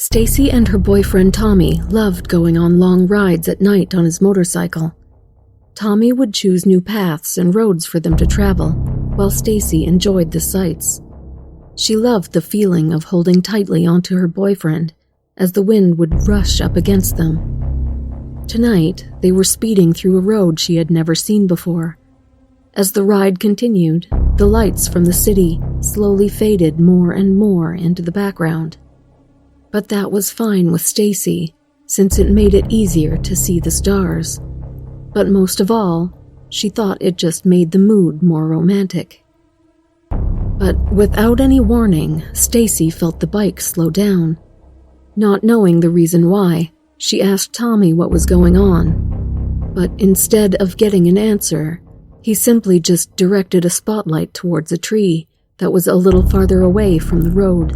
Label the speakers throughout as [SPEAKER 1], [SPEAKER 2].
[SPEAKER 1] Stacy and her boyfriend Tommy loved going on long rides at night on his motorcycle. Tommy would choose new paths and roads for them to travel, while Stacy enjoyed the sights. She loved the feeling of holding tightly onto her boyfriend as the wind would rush up against them. Tonight, they were speeding through a road she had never seen before. As the ride continued, the lights from the city slowly faded more and more into the background. But that was fine with Stacy, since it made it easier to see the stars. But most of all, she thought it just made the mood more romantic. But without any warning, Stacy felt the bike slow down. Not knowing the reason why, she asked Tommy what was going on. But instead of getting an answer, he simply just directed a spotlight towards a tree that was a little farther away from the road.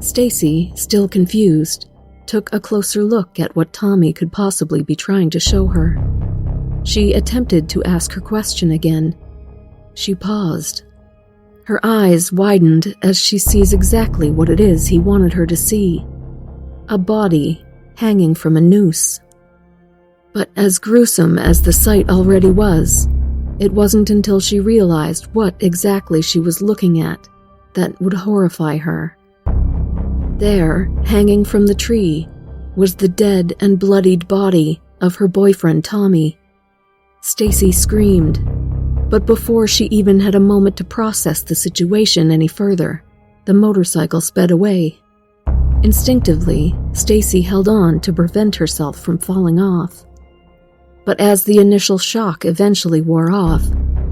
[SPEAKER 1] Stacy, still confused, took a closer look at what Tommy could possibly be trying to show her. She attempted to ask her question again. She paused. Her eyes widened as she sees exactly what it is he wanted her to see. A body hanging from a noose. But as gruesome as the sight already was, it wasn't until she realized what exactly she was looking at that would horrify her. There, hanging from the tree, was the dead and bloodied body of her boyfriend Tommy. Stacy screamed, but before she even had a moment to process the situation any further, the motorcycle sped away. Instinctively, Stacy held on to prevent herself from falling off. But as the initial shock eventually wore off,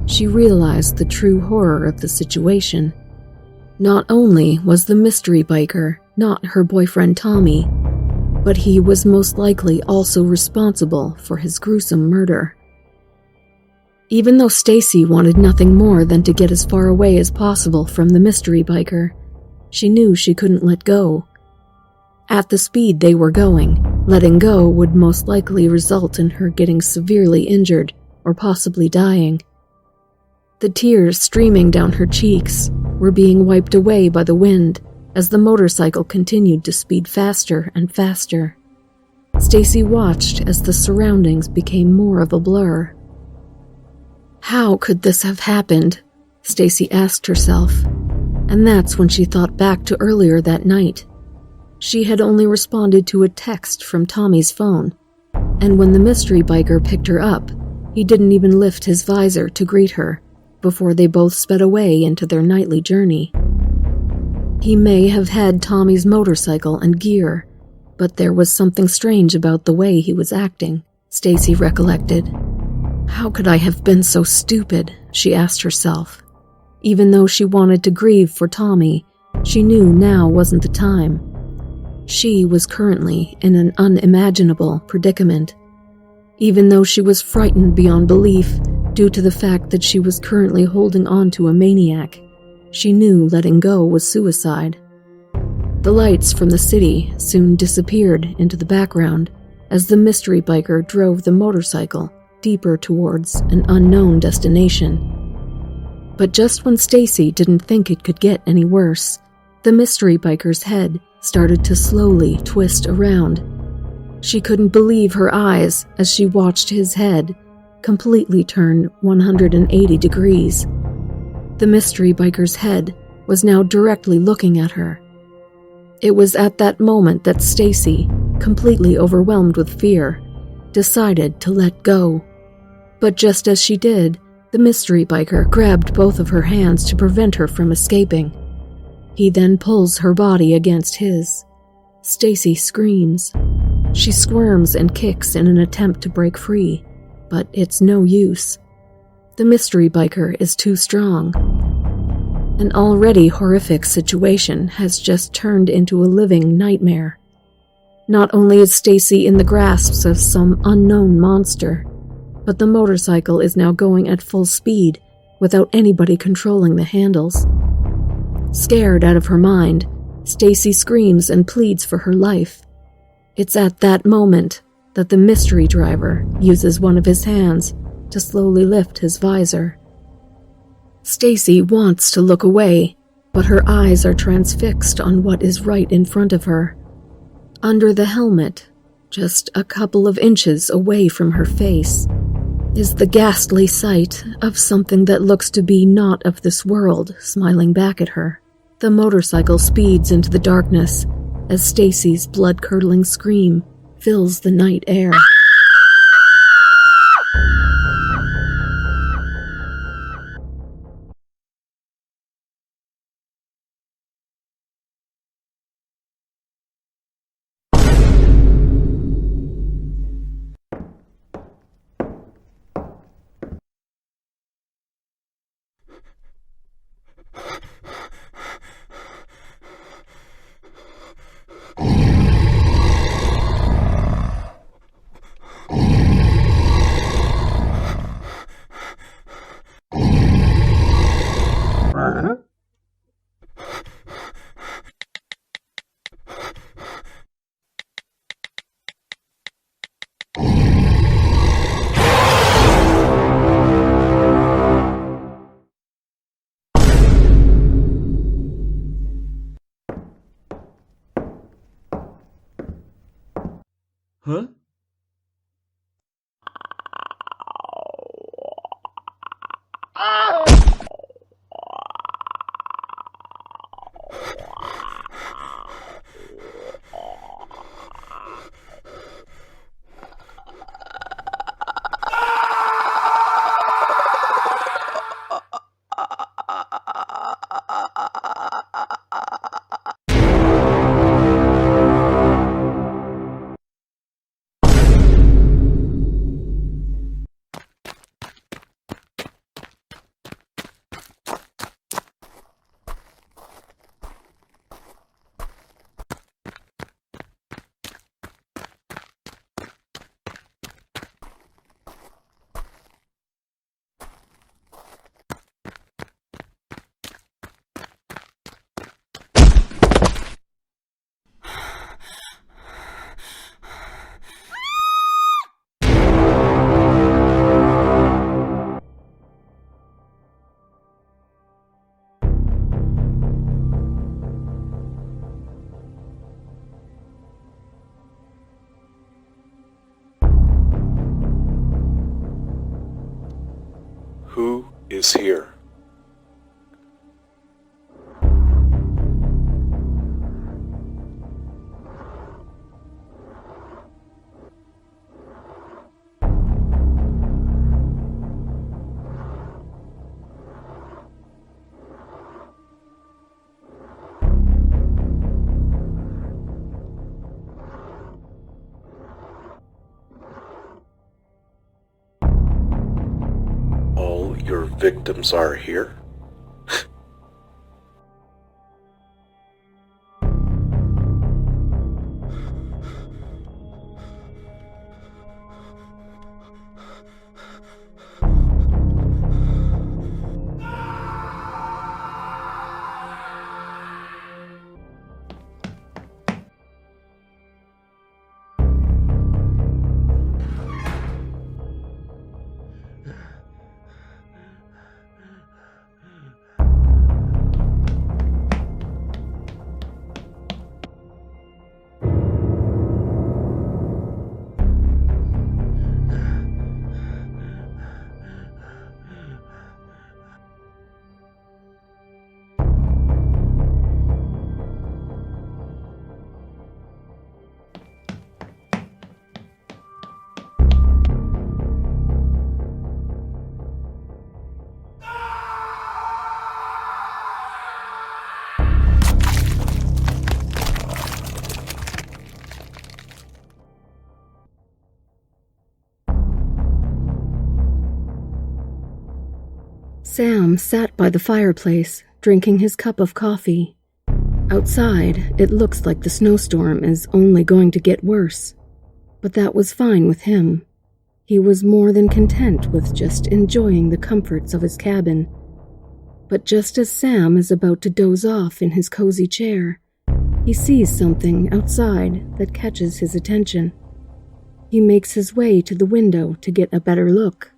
[SPEAKER 1] she realized the true horror of the situation. Not only was the mystery biker not her boyfriend Tommy, but he was most likely also responsible for his gruesome murder. Even though Stacy wanted nothing more than to get as far away as possible from the mystery biker, she knew she couldn't let go. At the speed they were going, letting go would most likely result in her getting severely injured or possibly dying. The tears streaming down her cheeks were being wiped away by the wind as the motorcycle continued to speed faster and faster. Stacy watched as the surroundings became more of a blur. How could this have happened? Stacy asked herself, and that's when she thought back to earlier that night. She had only responded to a text from Tommy's phone, and when the mystery biker picked her up, he didn't even lift his visor to greet her before they both sped away into their nightly journey. He may have had Tommy's motorcycle and gear, but there was something strange about the way he was acting, Stacy recollected. How could I have been so stupid, she asked herself. Even though she wanted to grieve for Tommy, she knew now wasn't the time. She was currently in an unimaginable predicament. Even though she was frightened beyond belief due to the fact that she was currently holding on to a maniac, she knew letting go was suicide. The lights from the city soon disappeared into the background as the mystery biker drove the motorcycle deeper towards an unknown destination. But just when Stacy didn't think it could get any worse, the mystery biker's head started to slowly twist around. She couldn't believe her eyes as she watched his head completely turn 180 degrees. The mystery biker's head was now directly looking at her. It was at that moment that Stacy, completely overwhelmed with fear, decided to let go. But just as she did, the mystery biker grabbed both of her hands to prevent her from escaping. He then pulls her body against his. Stacy screams. She squirms and kicks in an attempt to break free, but it's no use. The mystery biker is too strong. An already horrific situation has just turned into a living nightmare. Not only is Stacy in the grasp of some unknown monster, but the motorcycle is now going at full speed without anybody controlling the handles. Scared out of her mind, Stacy screams and pleads for her life. It's at that moment that the mystery driver uses one of his hands to slowly lift his visor. Stacy wants to look away, but her eyes are transfixed on what is right in front of her. Under the helmet, just a couple of inches away from her face, is the ghastly sight of something that looks to be not of this world smiling back at her. The motorcycle speeds into the darkness as Stacy's blood-curdling scream fills the night air.
[SPEAKER 2] Huh?
[SPEAKER 3] Who is here? Your victims are here?
[SPEAKER 1] Sam sat by the fireplace, drinking his cup of coffee. Outside, it looks like the snowstorm is only going to get worse. But that was fine with him. He was more than content with just enjoying the comforts of his cabin. But just as Sam is about to doze off in his cozy chair, he sees something outside that catches his attention. He makes his way to the window to get a better look.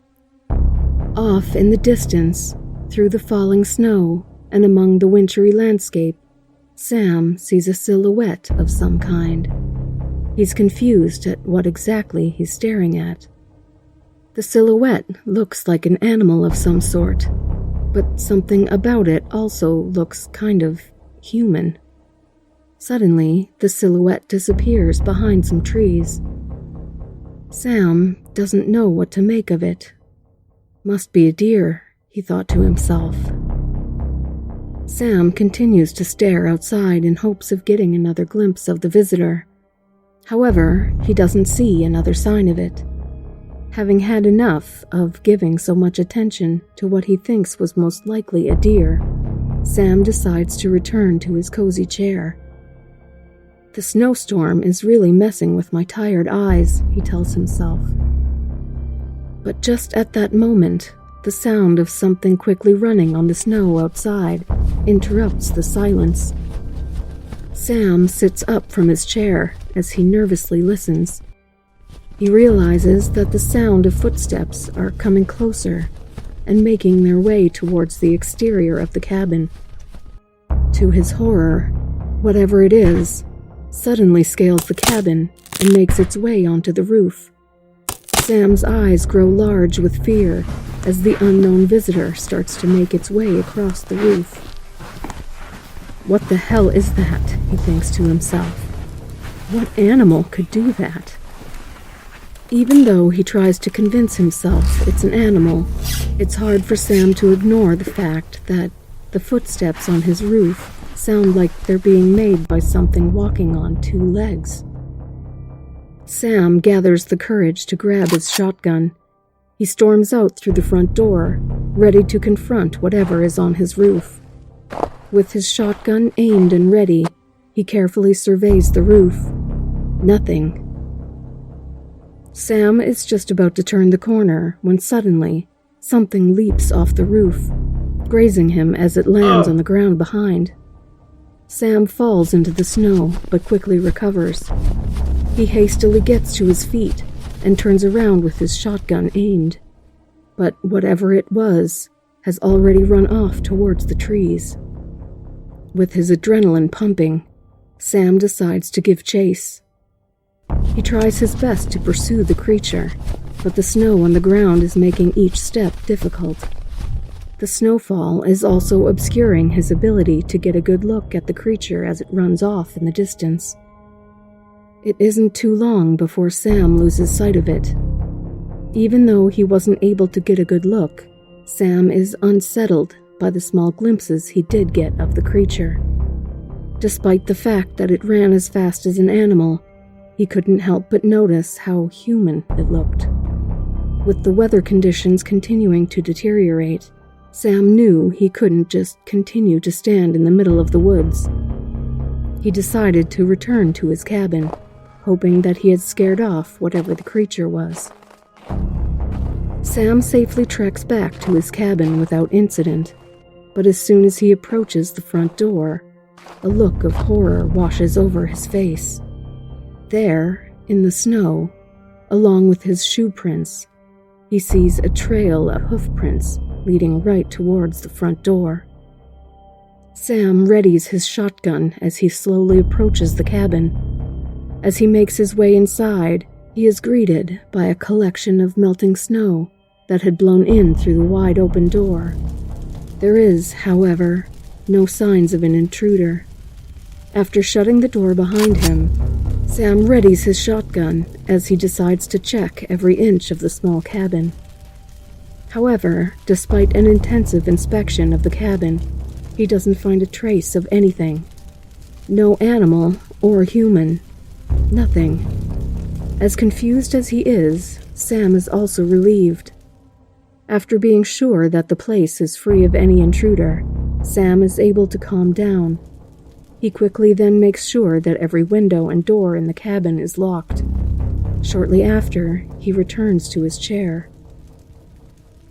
[SPEAKER 1] Off in the distance, through the falling snow and among the wintry landscape, Sam sees a silhouette of some kind. He's confused at what exactly he's staring at. The silhouette looks like an animal of some sort, but something about it also looks kind of human. Suddenly, the silhouette disappears behind some trees. Sam doesn't know what to make of it. Must be a deer, he thought to himself. Sam continues to stare outside in hopes of getting another glimpse of the visitor. However, he doesn't see another sign of it. Having had enough of giving so much attention to what he thinks was most likely a deer, Sam decides to return to his cozy chair. The snowstorm is really messing with my tired eyes, he tells himself. But just at that moment, the sound of something quickly running on the snow outside interrupts the silence. Sam sits up from his chair as he nervously listens. He realizes that the sound of footsteps are coming closer and making their way towards the exterior of the cabin. To his horror, whatever it is, suddenly scales the cabin and makes its way onto the roof. Sam's eyes grow large with fear as the unknown visitor starts to make its way across the roof. What the hell is that? He thinks to himself. What animal could do that? Even though he tries to convince himself it's an animal, it's hard for Sam to ignore the fact that the footsteps on his roof sound like they're being made by something walking on two legs. Sam gathers the courage to grab his shotgun. He storms out through the front door, ready to confront whatever is on his roof. With his shotgun aimed and ready, he carefully surveys the roof. Nothing. Sam is just about to turn the corner when suddenly, something leaps off the roof, grazing him as it lands on the ground behind. Sam falls into the snow, but quickly recovers. He hastily gets to his feet and turns around with his shotgun aimed. But whatever it was has already run off towards the trees. With his adrenaline pumping, Sam decides to give chase. He tries his best to pursue the creature, but the snow on the ground is making each step difficult. The snowfall is also obscuring his ability to get a good look at the creature as it runs off in the distance. It isn't too long before Sam loses sight of it. Even though he wasn't able to get a good look, Sam is unsettled by the small glimpses he did get of the creature. Despite the fact that it ran as fast as an animal, he couldn't help but notice how human it looked. With the weather conditions continuing to deteriorate, Sam knew he couldn't just continue to stand in the middle of the woods. He decided to return to his cabin, hoping that he had scared off whatever the creature was. Sam safely treks back to his cabin without incident, but as soon as he approaches the front door, a look of horror washes over his face. There, in the snow, along with his shoe prints, he sees a trail of hoof prints leading right towards the front door. Sam readies his shotgun as he slowly approaches the cabin. As he makes his way inside, he is greeted by a collection of melting snow that had blown in through the wide open door. There is, however, no signs of an intruder. After shutting the door behind him, Sam readies his shotgun as he decides to check every inch of the small cabin. However, despite an intensive inspection of the cabin, he doesn't find a trace of anything. No animal or human. Nothing. As confused as he is, Sam is also relieved. After being sure that the place is free of any intruder, Sam is able to calm down. He quickly then makes sure that every window and door in the cabin is locked. Shortly after, he returns to his chair.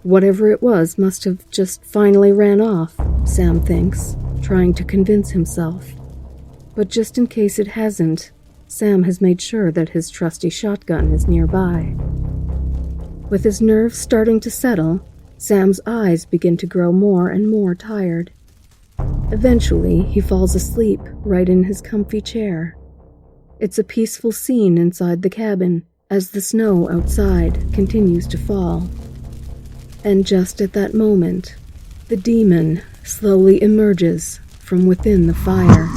[SPEAKER 1] Whatever it was must have just finally ran off, Sam thinks, trying to convince himself. But just in case it hasn't, Sam has made sure that his trusty shotgun is nearby. With his nerves starting to settle, Sam's eyes begin to grow more and more tired. Eventually, he falls asleep right in his comfy chair. It's a peaceful scene inside the cabin as the snow outside continues to fall. And just at that moment, the demon slowly emerges from within the fire.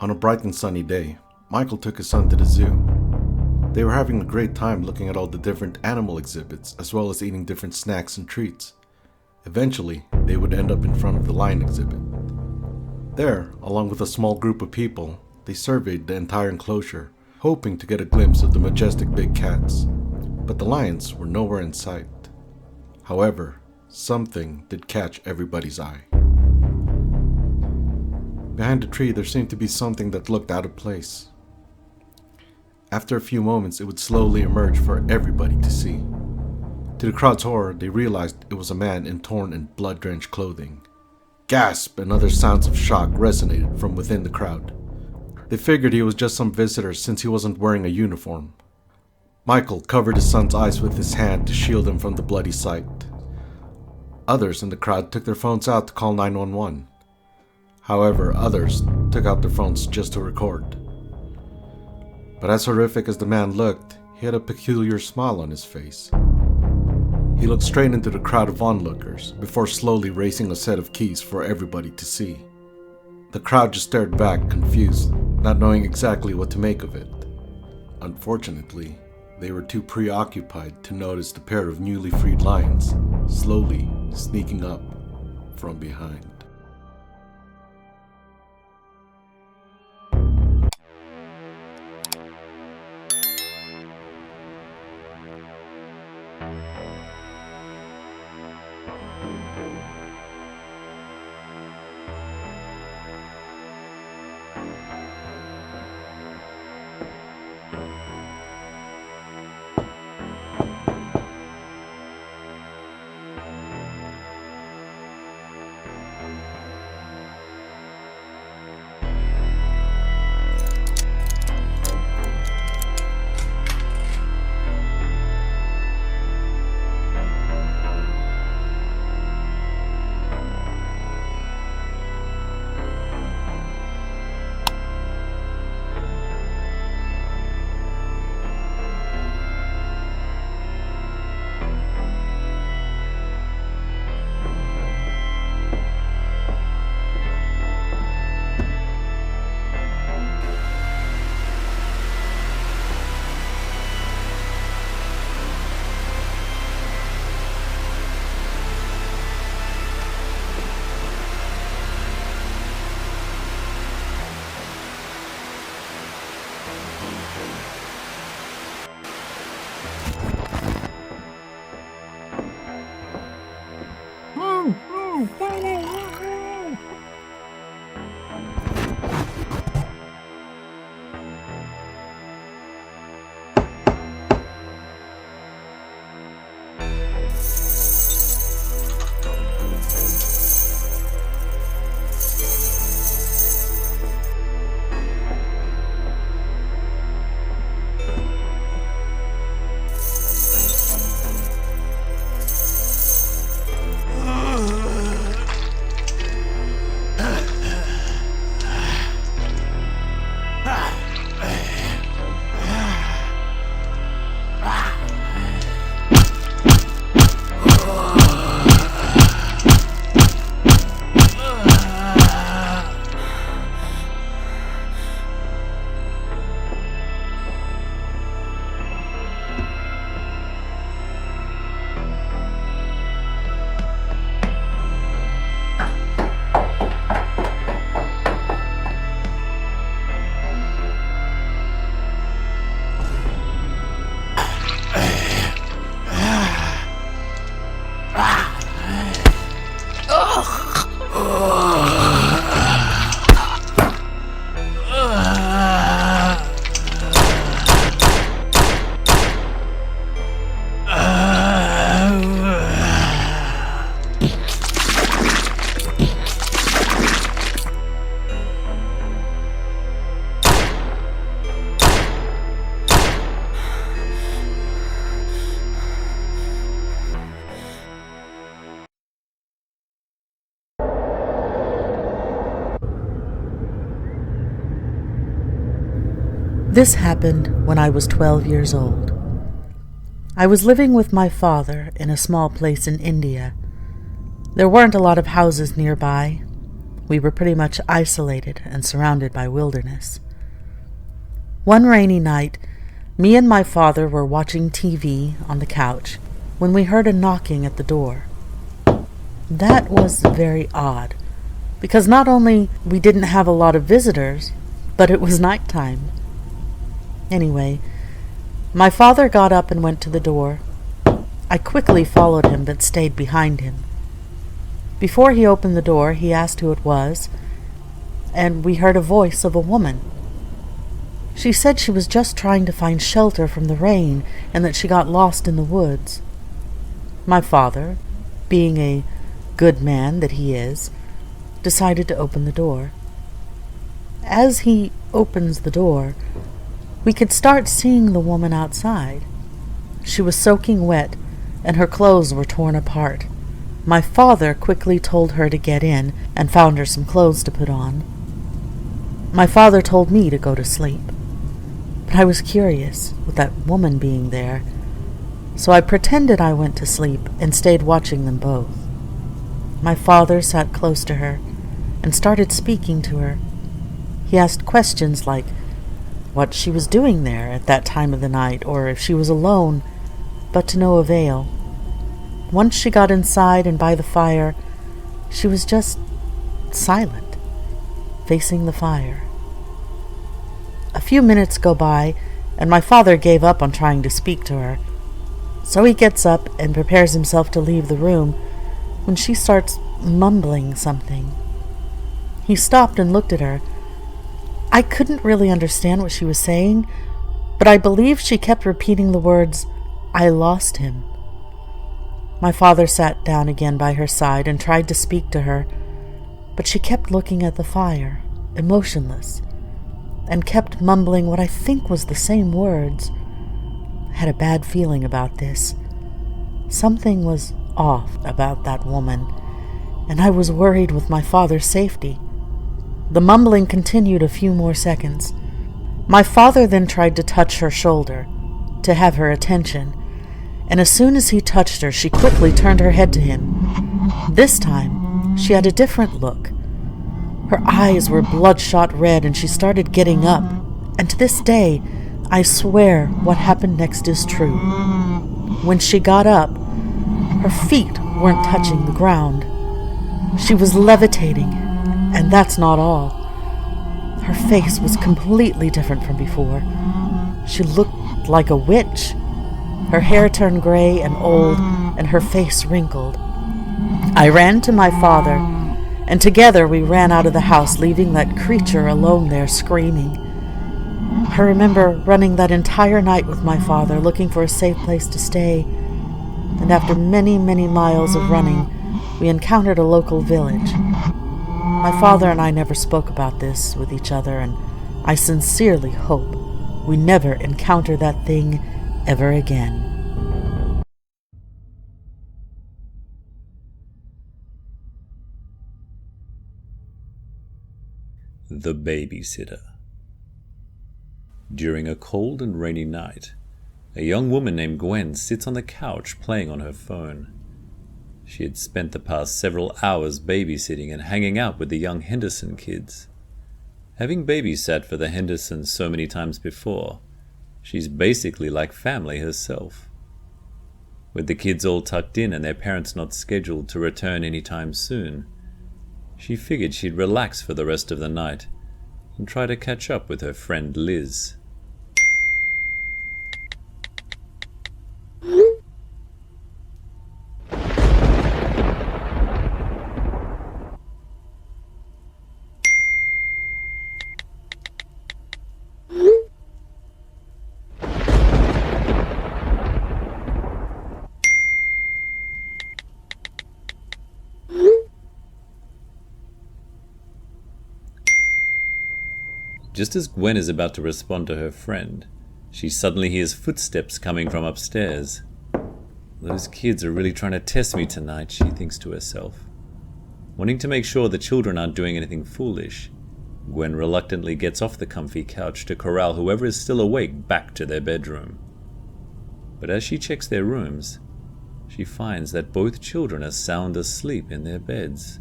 [SPEAKER 2] On a bright and sunny day, Michael took his son to the zoo. They were having a great time looking at all the different animal exhibits as well as eating different snacks and treats. Eventually, they would end up in front of the lion exhibit. There, along with a small group of people, they surveyed the entire enclosure, hoping to get a glimpse of the majestic big cats. But the lions were nowhere in sight. However, something did catch everybody's eye. Behind the tree, there seemed to be something that looked out of place. After a few moments, it would slowly emerge for everybody to see. To the crowd's horror, they realized it was a man in torn and blood-drenched clothing. Gasp and other sounds of shock resonated from within the crowd. They figured he was just some visitor since he wasn't wearing a uniform. Michael covered his son's eyes with his hand to shield him from the bloody sight. Others in the crowd took their phones out to call 911. However, others took out their phones just to record. But as horrific as the man looked, he had a peculiar smile on his face. He looked straight into the crowd of onlookers before slowly raising a set of keys for everybody to see. The crowd just stared back, confused, not knowing exactly what to make of it. Unfortunately, they were too preoccupied to notice the pair of newly freed lions slowly sneaking up from behind.
[SPEAKER 4] This happened when I was 12 years old. I was living with my father in a small place in India. There weren't a lot of houses nearby. We were pretty much isolated and surrounded by wilderness. One rainy night, me and my father were watching TV on the couch when we heard a knocking at the door. That was very odd, because not only we didn't have a lot of visitors, but it was nighttime. Anyway, my father got up and went to the door. I quickly followed him but stayed behind him. Before he opened the door, he asked who it was, and we heard a voice of a woman. She said she was just trying to find shelter from the rain and that she got lost in the woods. My father, being a good man that he is, decided to open the door. As he opens the door, we could start seeing the woman outside. She was soaking wet, and her clothes were torn apart. My father quickly told her to get in and found her some clothes to put on. My father told me to go to sleep, but I was curious with that woman being there, so I pretended I went to sleep and stayed watching them both. My father sat close to her and started speaking to her. He asked questions like what she was doing there at that time of the night, or if she was alone, but to no avail. Once she got inside and by the fire, she was just silent, facing the fire. A few minutes go by, and my father gave up on trying to speak to her. So he gets up and prepares himself to leave the room when she starts mumbling something. He stopped and looked at her. I couldn't really understand what she was saying, but I believe she kept repeating the words, "I lost him." My father sat down again by her side and tried to speak to her, but she kept looking at the fire, emotionless, and kept mumbling what I think was the same words. I had a bad feeling about this. Something was off about that woman, and I was worried with my father's safety. The mumbling continued a few more seconds. My father then tried to touch her shoulder, to have her attention, and as soon as he touched her, she quickly turned her head to him. This time, she had a different look. Her eyes were bloodshot red, and she started getting up. And to this day, I swear what happened next is true. When she got up, her feet weren't touching the ground. She was levitating, and that's not all. Her face was completely different from before. She looked like a witch. Her hair turned gray and old, and her face wrinkled. I ran to my father, and together we ran out of the house, leaving that creature alone there screaming. I remember running that entire night with my father, looking for a safe place to stay, and after many, many miles of running, we encountered a local village. My father and I never spoke about this with each other, and I sincerely hope we never encounter that thing ever again.
[SPEAKER 5] The Babysitter. During a cold and rainy night, a young woman named Gwen sits on the couch playing on her phone. She had spent the past several hours babysitting and hanging out with the young Henderson kids. Having babysat for the Hendersons so many times before, she's basically like family herself. With the kids all tucked in and their parents not scheduled to return anytime soon, she figured she'd relax for the rest of the night and try to catch up with her friend Liz. Just as Gwen is about to respond to her friend, she suddenly hears footsteps coming from upstairs. Those kids are really trying to test me tonight, she thinks to herself. Wanting to make sure the children aren't doing anything foolish, Gwen reluctantly gets off the comfy couch to corral whoever is still awake back to their bedroom. But as she checks their rooms, she finds that both children are sound asleep in their beds.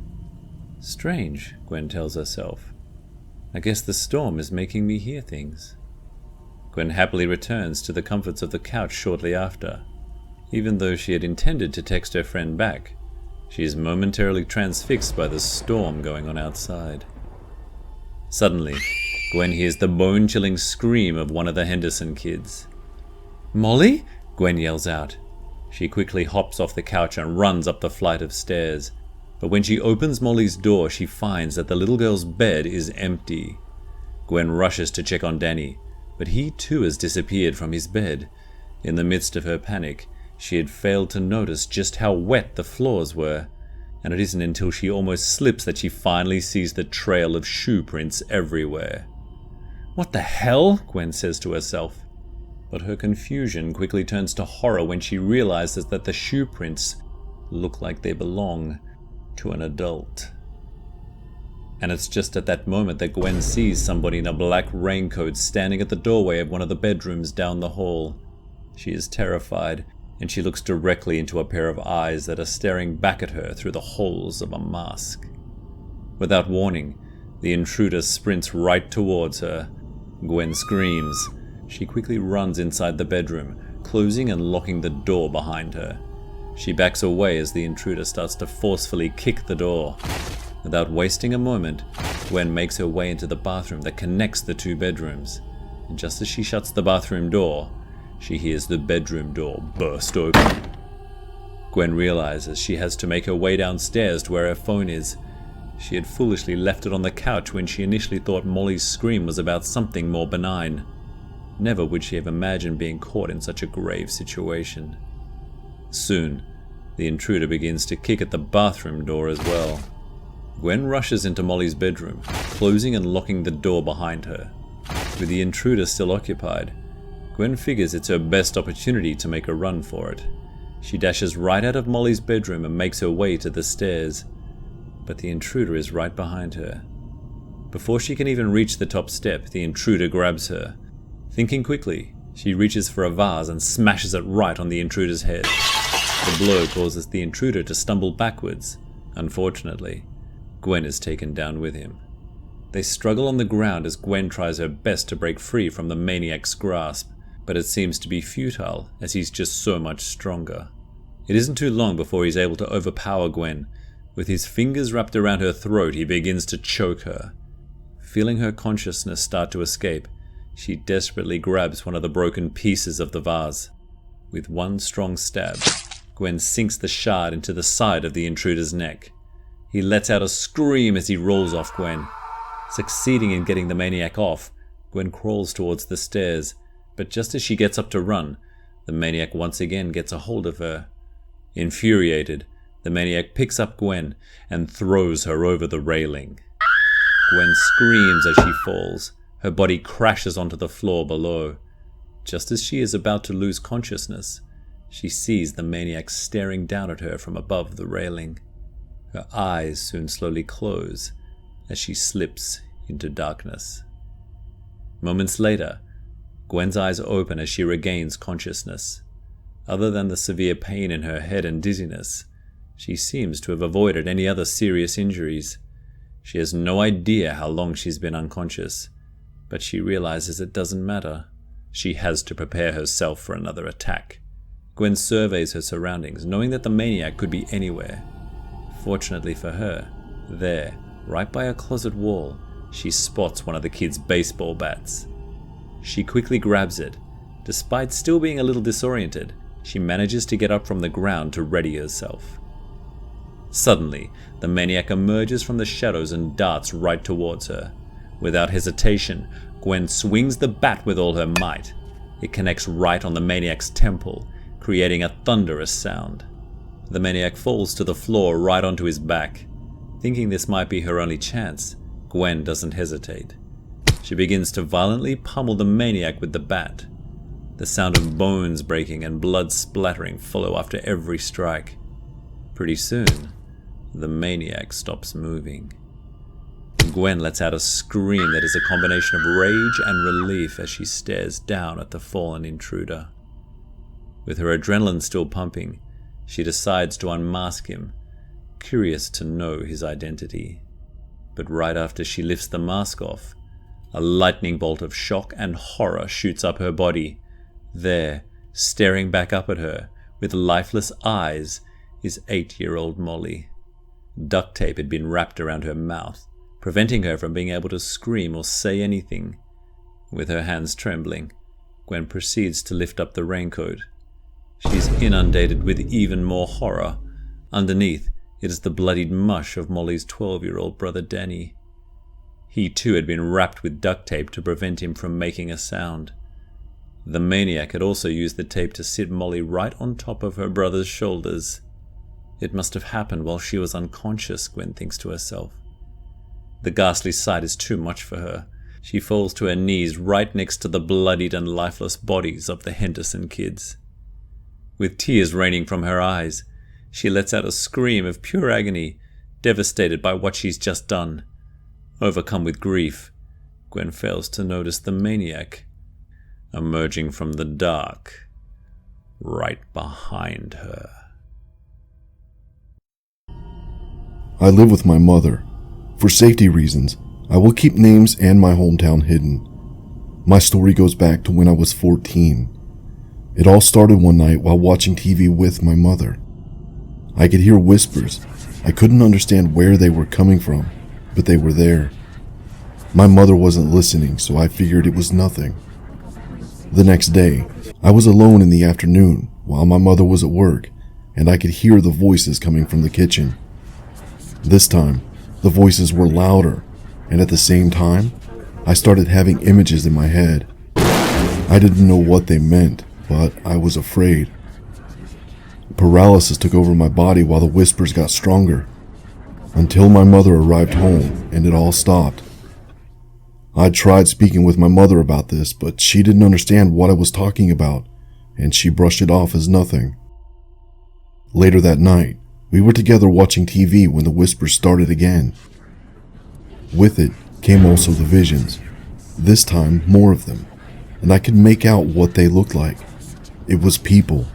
[SPEAKER 5] Strange, Gwen tells herself. I guess the storm is making me hear things. Gwen happily returns to the comforts of the couch shortly after. Even though she had intended to text her friend back, she is momentarily transfixed by the storm going on outside. Suddenly, Gwen hears the bone-chilling scream of one of the Henderson kids. "Molly?" Gwen yells out. She quickly hops off the couch and runs up the flight of stairs. But when she opens Molly's door, she finds that the little girl's bed is empty. Gwen rushes to check on Danny, but he too has disappeared from his bed. In the midst of her panic, she had failed to notice just how wet the floors were, and it isn't until she almost slips that she finally sees the trail of shoe prints everywhere. "What the hell?" Gwen says to herself. But her confusion quickly turns to horror when she realizes that the shoe prints look like they belong to an adult. And it's just at that moment that Gwen sees somebody in a black raincoat standing at the doorway of one of the bedrooms down the hall. She is terrified, and she looks directly into a pair of eyes that are staring back at her through the holes of a mask. Without warning, the intruder sprints right towards her. Gwen screams. She quickly runs inside the bedroom, closing and locking the door behind her. She backs away as the intruder starts to forcefully kick the door. Without wasting a moment, Gwen makes her way into the bathroom that connects the two bedrooms. And just as she shuts the bathroom door, she hears the bedroom door burst open. Gwen realizes she has to make her way downstairs to where her phone is. She had foolishly left it on the couch when she initially thought Molly's scream was about something more benign. Never would she have imagined being caught in such a grave situation. Soon, the intruder begins to kick at the bathroom door as well. Gwen rushes into Molly's bedroom, closing and locking the door behind her. With the intruder still occupied, Gwen figures it's her best opportunity to make a run for it. She dashes right out of Molly's bedroom and makes her way to the stairs. But the intruder is right behind her. Before she can even reach the top step, the intruder grabs her. Thinking quickly, she reaches for a vase and smashes it right on the intruder's head. The blow causes the intruder to stumble backwards. Unfortunately, Gwen is taken down with him. They struggle on the ground as Gwen tries her best to break free from the maniac's grasp, but it seems to be futile as he's just so much stronger. It isn't too long before he's able to overpower Gwen. With his fingers wrapped around her throat, he begins to choke her. Feeling her consciousness start to escape, she desperately grabs one of the broken pieces of the vase. With one strong stab, Gwen sinks the shard into the side of the intruder's neck. He lets out a scream as he rolls off Gwen. Succeeding in getting the maniac off, Gwen crawls towards the stairs, but just as she gets up to run, the maniac once again gets a hold of her. Infuriated, the maniac picks up Gwen and throws her over the railing. Gwen screams as she falls. Her body crashes onto the floor below. Just as she is about to lose consciousness, she sees the maniac staring down at her from above the railing. Her eyes soon slowly close as she slips into darkness. Moments later, Gwen's eyes open as she regains consciousness. Other than the severe pain in her head and dizziness, she seems to have avoided any other serious injuries. She has no idea how long she's been unconscious, but she realizes it doesn't matter. She has to prepare herself for another attack. Gwen surveys her surroundings, knowing that the maniac could be anywhere. Fortunately for her, there, right by a closet wall, she spots one of the kids' baseball bats. She quickly grabs it. Despite still being a little disoriented, she manages to get up from the ground to ready herself. Suddenly, the maniac emerges from the shadows and darts right towards her. Without hesitation, Gwen swings the bat with all her might. It connects right on the maniac's temple, creating a thunderous sound. The maniac falls to the floor right onto his back. Thinking this might be her only chance, Gwen doesn't hesitate. She begins to violently pummel the maniac with the bat. The sound of bones breaking and blood splattering follow after every strike. Pretty soon, the maniac stops moving. Gwen lets out a scream that is a combination of rage and relief as she stares down at the fallen intruder. With her adrenaline still pumping, she decides to unmask him, curious to know his identity. but right after she lifts the mask off, a lightning bolt of shock and horror shoots up her body. There, staring back up at her, with lifeless eyes, is 8-year-old Molly. Duct tape had been wrapped around her mouth, preventing her from being able to scream or say anything. With her hands trembling, Gwen proceeds to lift up the raincoat. She's inundated with even more horror. Underneath, it is the bloodied mush of Molly's 12-year-old brother Danny. He too had been wrapped with duct tape to prevent him from making a sound. The maniac had also used the tape to sit Molly right on top of her brother's shoulders. It must have happened while she was unconscious, Gwen thinks to herself. The ghastly sight is too much for her. She falls to her knees right next to the bloodied and lifeless bodies of the Henderson kids. With tears raining from her eyes, she lets out a scream of pure agony, devastated by what she's just done. Overcome with grief, Gwen fails to notice the maniac emerging from the dark right behind her.
[SPEAKER 6] I live with my mother. For safety reasons, I will keep names and my hometown hidden. My story goes back to when I was 14. It all started one night while watching TV with my mother. I could hear whispers. I couldn't understand where they were coming from, but they were there. My mother wasn't listening, so I figured it was nothing. The next day, I was alone in the afternoon while my mother was at work, and I could hear the voices coming from the kitchen. This time, the voices were louder, and at the same time, I started having images in my head. I didn't know what they meant, but I was afraid. Paralysis took over my body while the whispers got stronger, until my mother arrived home and it all stopped. I tried speaking with my mother about this, but she didn't understand what I was talking about, and she brushed it off as nothing. Later that night, we were together watching TV when the whispers started again. With it came also the visions, this time more of them, and I could make out what they looked like. It was people,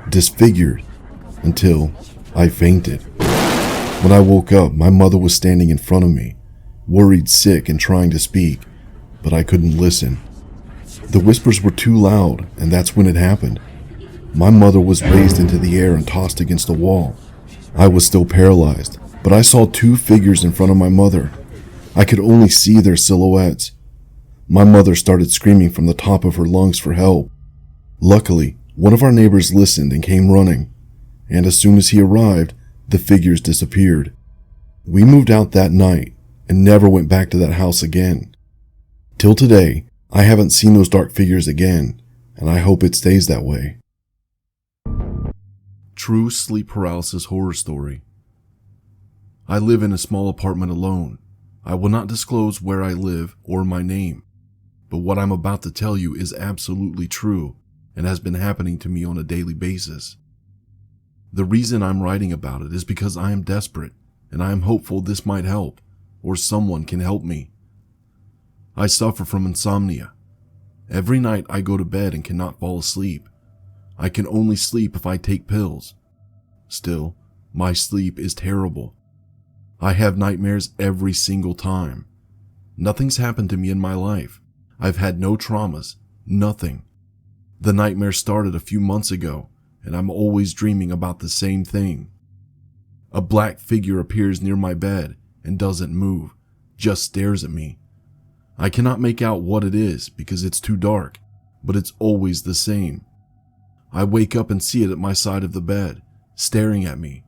[SPEAKER 6] disfigured, until I fainted. When I woke up, my mother was standing in front of me, worried, sick, and trying to speak, but I couldn't listen. The whispers were too loud, and that's when it happened. My mother was raised into the air and tossed against the wall. I was still paralyzed, but I saw two figures in front of my mother. I could only see their silhouettes. My mother started screaming from the top of her lungs for help. Luckily, one of our neighbors listened and came running, and as soon as he arrived, the figures disappeared. We moved out that night and never went back to that house again. Till today, I haven't seen those dark figures again, and I hope it stays that way. True sleep paralysis horror story. I live in a small apartment alone. I will not disclose where I live or my name, but what I'm about to tell you is absolutely true and has been happening to me on a daily basis. The reason I'm writing about it is because I am desperate and I am hopeful this might help, or someone can help me. I suffer from insomnia. Every night I go to bed and cannot fall asleep. I can only sleep if I take pills. Still, my sleep is terrible. I have nightmares every single time. Nothing's happened to me in my life. I've had no traumas, nothing. The nightmare started a few months ago, and I'm always dreaming about the same thing. A black figure appears near my bed and doesn't move, just stares at me. I cannot make out what it is because it's too dark, but it's always the same. I wake up and see it at my side of the bed, staring at me.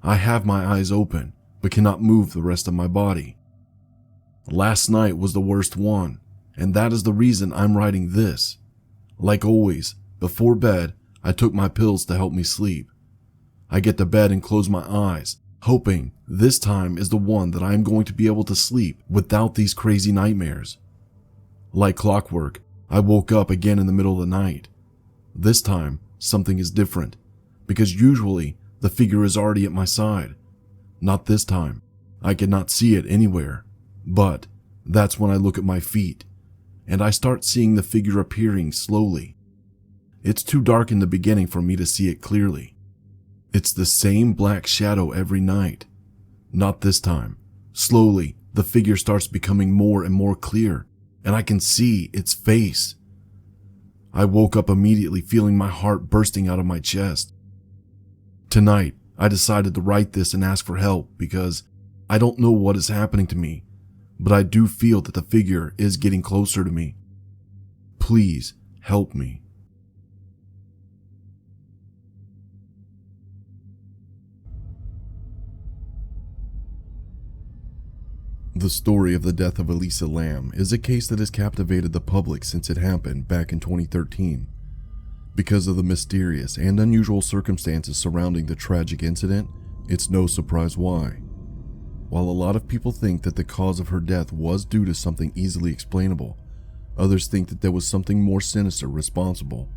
[SPEAKER 6] I have my eyes open, but cannot move the rest of my body. Last night was the worst one, and that is the reason I'm writing this. Like always, before bed, I took my pills to help me sleep. I get to bed and close my eyes, hoping this time is the one that I am going to be able to sleep without these crazy nightmares. Like clockwork, I woke up again in the middle of the night. This time, something is different, because usually the figure is already at my side. Not this time. I cannot see it anywhere. But that's when I look at my feet, and I start seeing the figure appearing slowly. It's too dark in the beginning for me to see it clearly. It's the same black shadow every night. Not this time. Slowly, the figure starts becoming more and more clear, and I can see its face. I woke up immediately feeling my heart bursting out of my chest. Tonight, I decided to write this and ask for help because I don't know what is happening to me, but I do feel that the figure is getting closer to me. Please help me. The story of the death of Elisa Lam is a case that has captivated the public since it happened back in 2013. Because of the mysterious and unusual circumstances surrounding the tragic incident, it's no surprise why. While a lot of people think that the cause of her death was due to something easily explainable, others think that there was something more sinister responsible.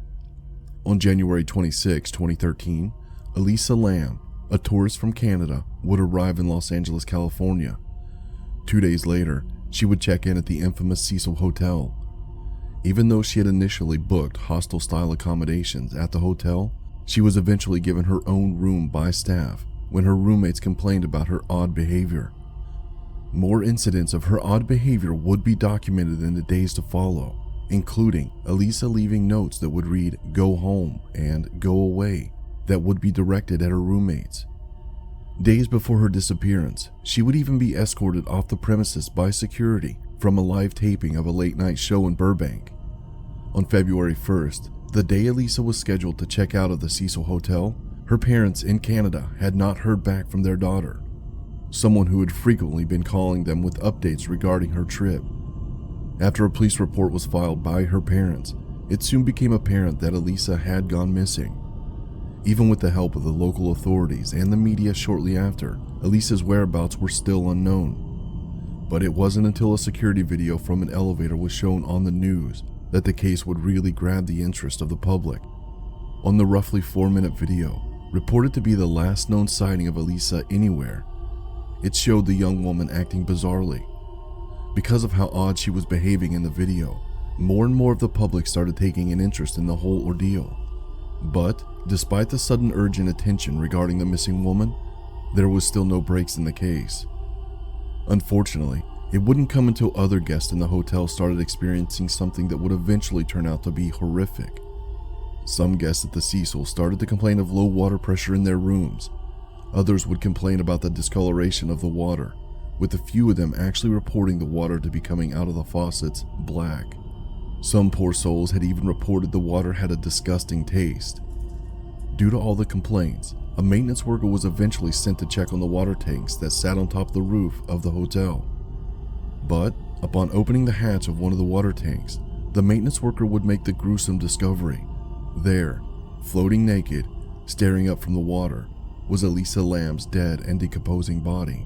[SPEAKER 6] On January 26, 2013, Elisa Lam, a tourist from Canada, would arrive in Los Angeles, California. 2 days later, she would check in at the infamous Cecil Hotel. Even though she had initially booked hostel-style accommodations at the hotel, she was eventually given her own room by staff when her roommates complained about her odd behavior. More incidents of her odd behavior would be documented in the days to follow, including Elisa leaving notes that would read "Go home" and "Go away" that would be directed at her roommates. Days before her disappearance, she would even be escorted off the premises by security from a live taping of a late-night show in Burbank. On February 1st, the day Elisa was scheduled to check out of the Cecil Hotel, her parents in Canada had not heard back from their daughter, someone who had frequently been calling them with updates regarding her trip. After a police report was filed by her parents, it soon became apparent that Elisa had gone missing. Even with the help of the local authorities and the media shortly after, Elisa's whereabouts were still unknown. But it wasn't until a security video from an elevator was shown on the news that the case would really grab the interest of the public. On the roughly 4-minute video, reported to be the last known sighting of Elisa anywhere, it showed the young woman acting bizarrely. Because of how odd she was behaving in the video, more and more of the public started taking an interest in the whole ordeal. But, despite the sudden urgent attention regarding the missing woman, there was still no breaks in the case. Unfortunately, it wouldn't come until other guests in the hotel started experiencing something that would eventually turn out to be horrific. Some guests at the Cecil started to complain of low water pressure in their rooms. Others would complain about the discoloration of the water, with a few of them actually reporting the water to be coming out of the faucets black. Some poor souls had even reported the water had a disgusting taste. Due to all the complaints, a maintenance worker was eventually sent to check on the water tanks that sat on top of the roof of the hotel. But, upon opening the hatch of one of the water tanks, the maintenance worker would make the gruesome discovery. There, floating naked, staring up from the water, was Elisa Lam's dead and decomposing body.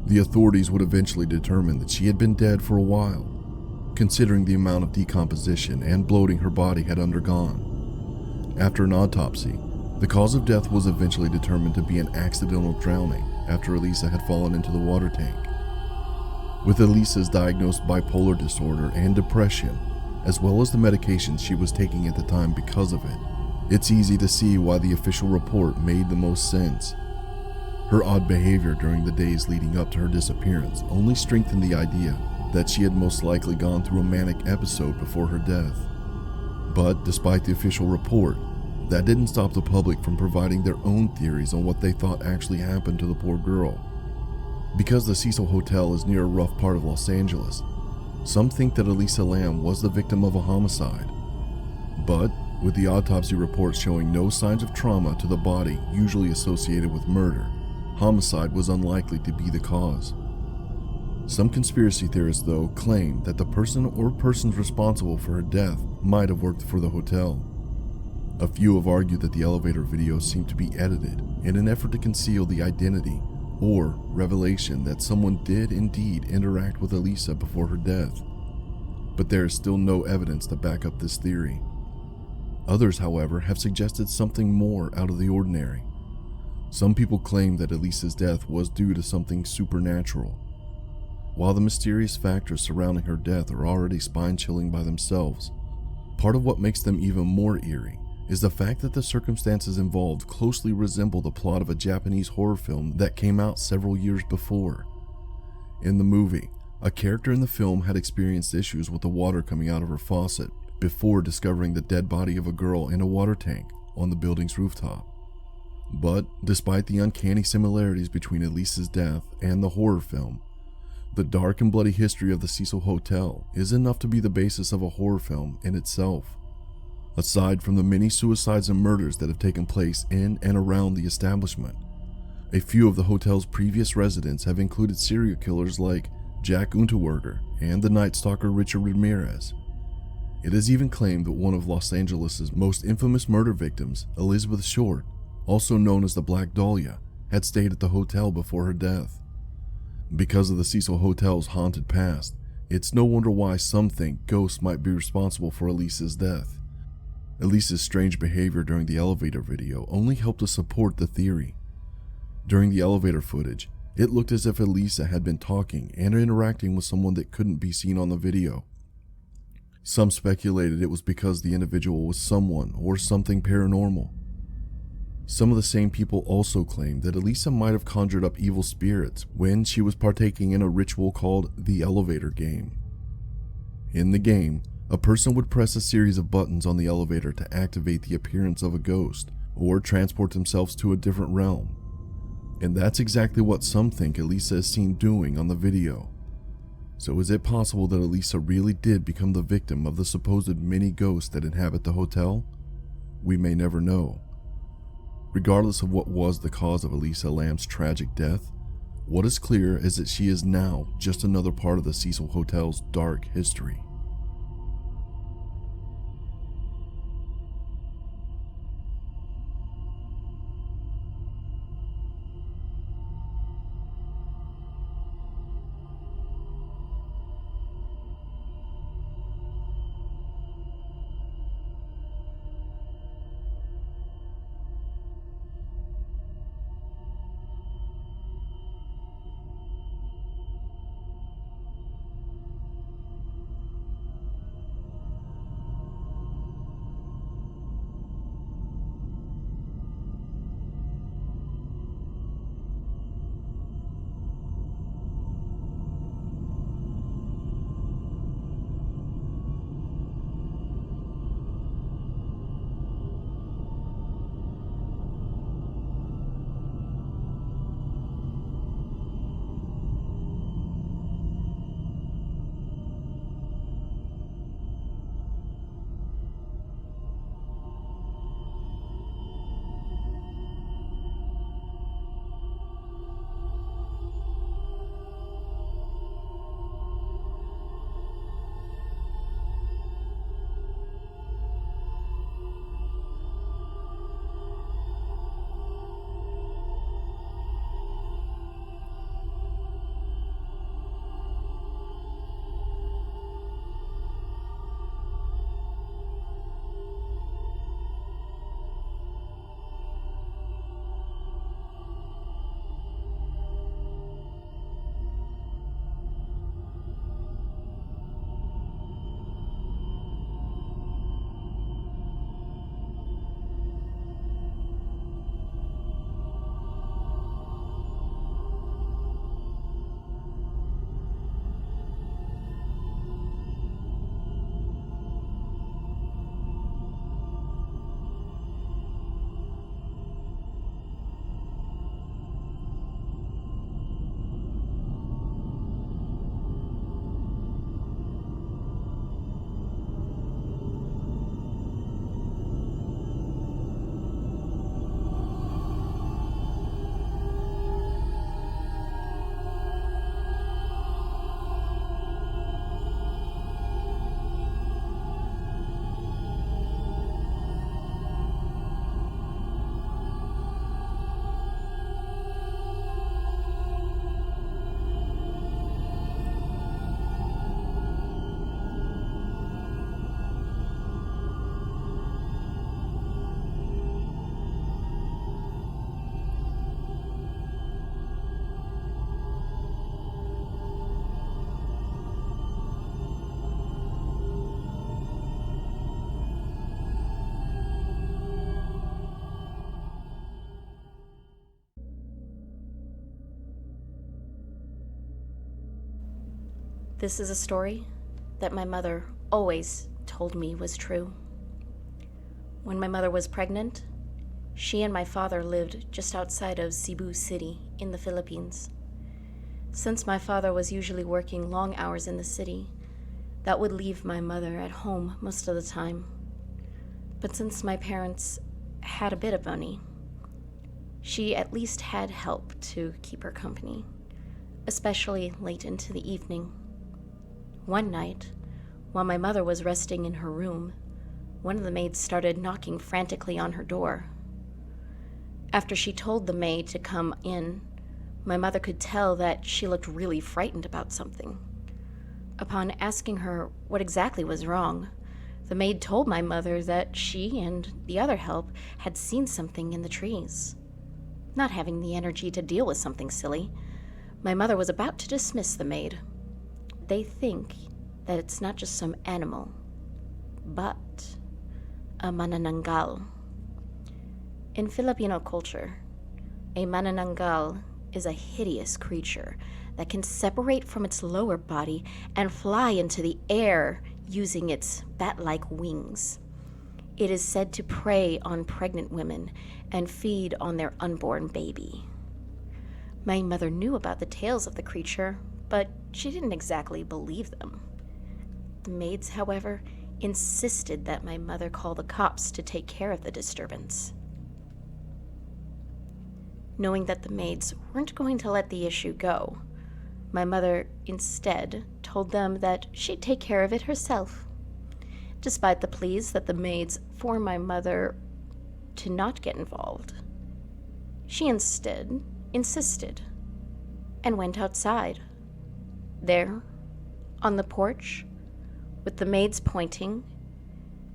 [SPEAKER 6] The authorities would eventually determine that she had been dead for a while, considering the amount of decomposition and bloating her body had undergone. After an autopsy, the cause of death was eventually determined to be an accidental drowning after Elisa had fallen into the water tank. With Elisa's diagnosed bipolar disorder and depression, as well as the medications she was taking at the time because of it, it's easy to see why the official report made the most sense. Her odd behavior during the days leading up to her disappearance only strengthened the idea that she had most likely gone through a manic episode before her death. But despite the official report, that didn't stop the public from providing their own theories on what they thought actually happened to the poor girl. Because the Cecil Hotel is near a rough part of Los Angeles, some think that Elisa Lam was the victim of a homicide. But with the autopsy report showing no signs of trauma to the body usually associated with murder, homicide was unlikely to be the cause. Some conspiracy theorists, though, claim that the person or persons responsible for her death might have worked for the hotel. A few have argued that the elevator videos seem to be edited in an effort to conceal the identity or revelation that someone did indeed interact with Elisa before her death. But there is still no evidence to back up this theory. Others, however, have suggested something more out of the ordinary. Some people claim that Elisa's death was due to something supernatural. While the mysterious factors surrounding her death are already spine-chilling by themselves, part of what makes them even more eerie is the fact that the circumstances involved closely resemble the plot of a Japanese horror film that came out several years before. In the movie, a character in the film had experienced issues with the water coming out of her faucet before discovering the dead body of a girl in a water tank on the building's rooftop. But despite the uncanny similarities between Elisa's death and the horror film, the dark and bloody history of the Cecil Hotel is enough to be the basis of a horror film in itself. Aside from the many suicides and murders that have taken place in and around the establishment, a few of the hotel's previous residents have included serial killers like Jack Unterweger and the Night Stalker Richard Ramirez. It is even claimed that one of Los Angeles' most infamous murder victims, Elizabeth Short, also known as the Black Dahlia, had stayed at the hotel before her death. Because of the Cecil Hotel's haunted past, it's no wonder why some think ghosts might be responsible for Elisa's death. Elisa's strange behavior during the elevator video only helped to support the theory. During the elevator footage, it looked as if Elisa had been talking and interacting with someone that couldn't be seen on the video. Some speculated it was because the individual was someone or something paranormal. Some of the same people also claimed that Elisa might have conjured up evil spirits when she was partaking in a ritual called the elevator game. In the game, a person would press a series of buttons on the elevator to activate the appearance of a ghost or transport themselves to a different realm. And that's exactly what some think Elisa is seen doing on the video. So is it possible that Elisa really did become the victim of the supposed many ghosts that inhabit the hotel? We may never know. Regardless of what was the cause of Elisa Lam's tragic death, what is clear is that she is now just another part of the Cecil Hotel's dark history.
[SPEAKER 7] This is a story that my mother always told me was true. When my mother was pregnant, she and my father lived just outside of Cebu City in the Philippines. Since my father was usually working long hours in the city, that would leave my mother at home most of the time. But since my parents had a bit of money, she at least had help to keep her company, especially late into the evening. One night, while my mother was resting in her room, one of the maids started knocking frantically on her door. After she told the maid to come in, my mother could tell that she looked really frightened about something. Upon asking her what exactly was wrong, the maid told my mother that she and the other help had seen something in the trees. Not having the energy to deal with something silly, my mother was about to dismiss the maid. They think that it's not just some animal, but a Manananggal. In Filipino culture, a Manananggal is a hideous creature that can separate from its lower body and fly into the air using its bat-like wings. It is said to prey on pregnant women and feed on their unborn baby. My mother knew about the tales of the creature, but she didn't exactly believe them. The maids, however, insisted that my mother call the cops to take care of the disturbance. Knowing that the maids weren't going to let the issue go, my mother instead told them that she'd take care of it herself. Despite the pleas that the maids for my mother to not get involved, she instead insisted and went outside. There, on the porch, with the maids pointing,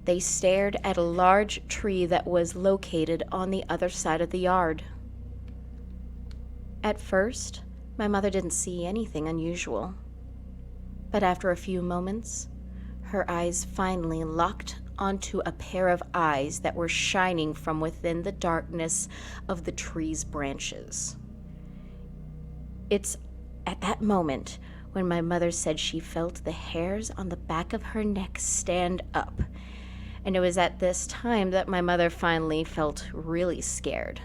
[SPEAKER 7] they stared at a large tree that was located on the other side of the yard. At first, my mother didn't see anything unusual, but after a few moments, her eyes finally locked onto a pair of eyes that were shining from within the darkness of the tree's branches. It's at that moment when my mother said she felt the hairs on the back of her neck stand up, and it was at this time that my mother finally felt really scared.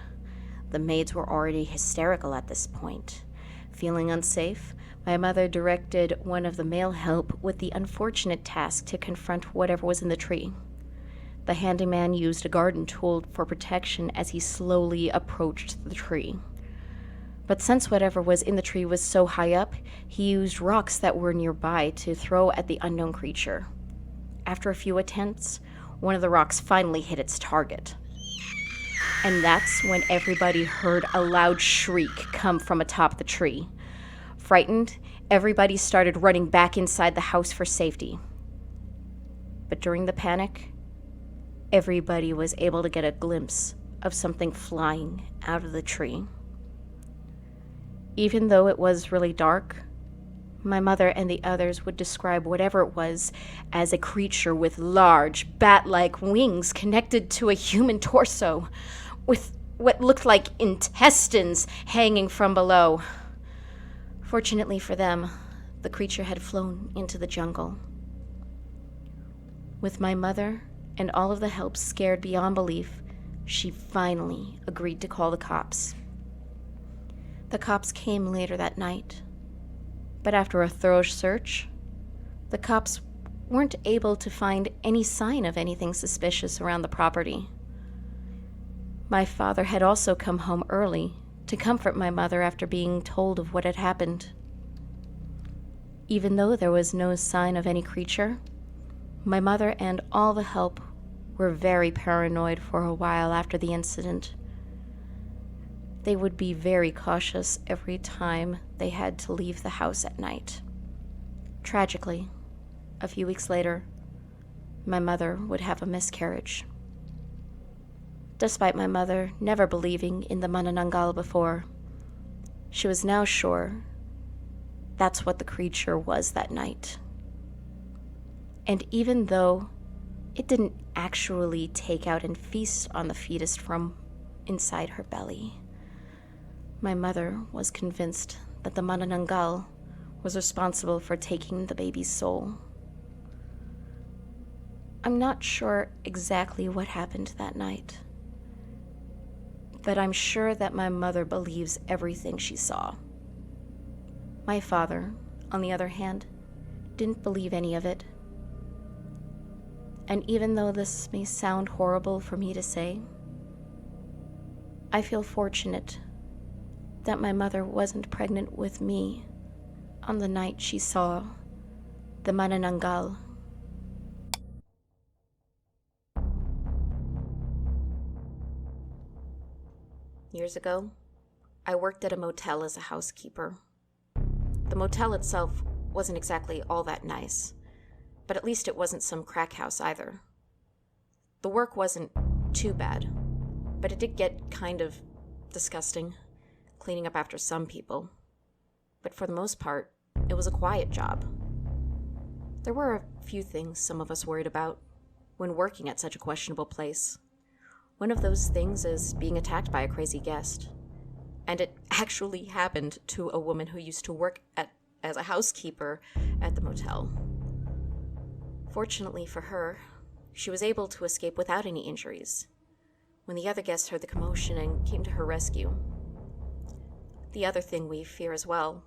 [SPEAKER 7] The maids were already hysterical at this point. Feeling unsafe, my mother directed one of the male help with the unfortunate task to confront whatever was in the tree. The handyman used a garden tool for protection as he slowly approached the tree. But since whatever was in the tree was so high up, he used rocks that were nearby to throw at the unknown creature. After a few attempts, one of the rocks finally hit its target. And that's when everybody heard a loud shriek come from atop the tree. Frightened, everybody started running back inside the house for safety. But during the panic, everybody was able to get a glimpse of something flying out of the tree. Even though it was really dark, my mother and the others would describe whatever it was as a creature with large, bat-like wings connected to a human torso, with what looked like intestines hanging from below. Fortunately for them, the creature had flown into the jungle. With my mother and all of the help scared beyond belief, she finally agreed to call the cops. The cops came later that night, but after a thorough search, the cops weren't able to find any sign of anything suspicious around the property. My father had also come home early to comfort my mother after being told of what had happened. Even though there was no sign of any creature, my mother and all the help were very paranoid for a while after the incident. They would be very cautious every time they had to leave the house at night. Tragically, a few weeks later, my mother would have a miscarriage. Despite my mother never believing in the Manananggal before, she was now sure that's what the creature was that night. And even though it didn't actually take out and feast on the fetus from inside her belly, my mother was convinced that the Manananggal was responsible for taking the baby's soul. I'm not sure exactly what happened that night, but I'm sure that my mother believes everything she saw. My father, on the other hand, didn't believe any of it. And even though this may sound horrible for me to say, I feel fortunate that my mother wasn't pregnant with me on the night she saw the Manananggal. Years ago, I worked at a motel as a housekeeper. The motel itself wasn't exactly all that nice, but at least it wasn't some crack house either. The work wasn't too bad, but it did get kind of disgusting, cleaning up after some people. But for the most part, it was a quiet job. There were a few things some of us worried about when working at such a questionable place. One of those things is being attacked by a crazy guest. And it actually happened to a woman who used to work as a housekeeper at the motel. Fortunately for her, she was able to escape without any injuries when the other guests heard the commotion and came to her rescue. The other thing we fear as well,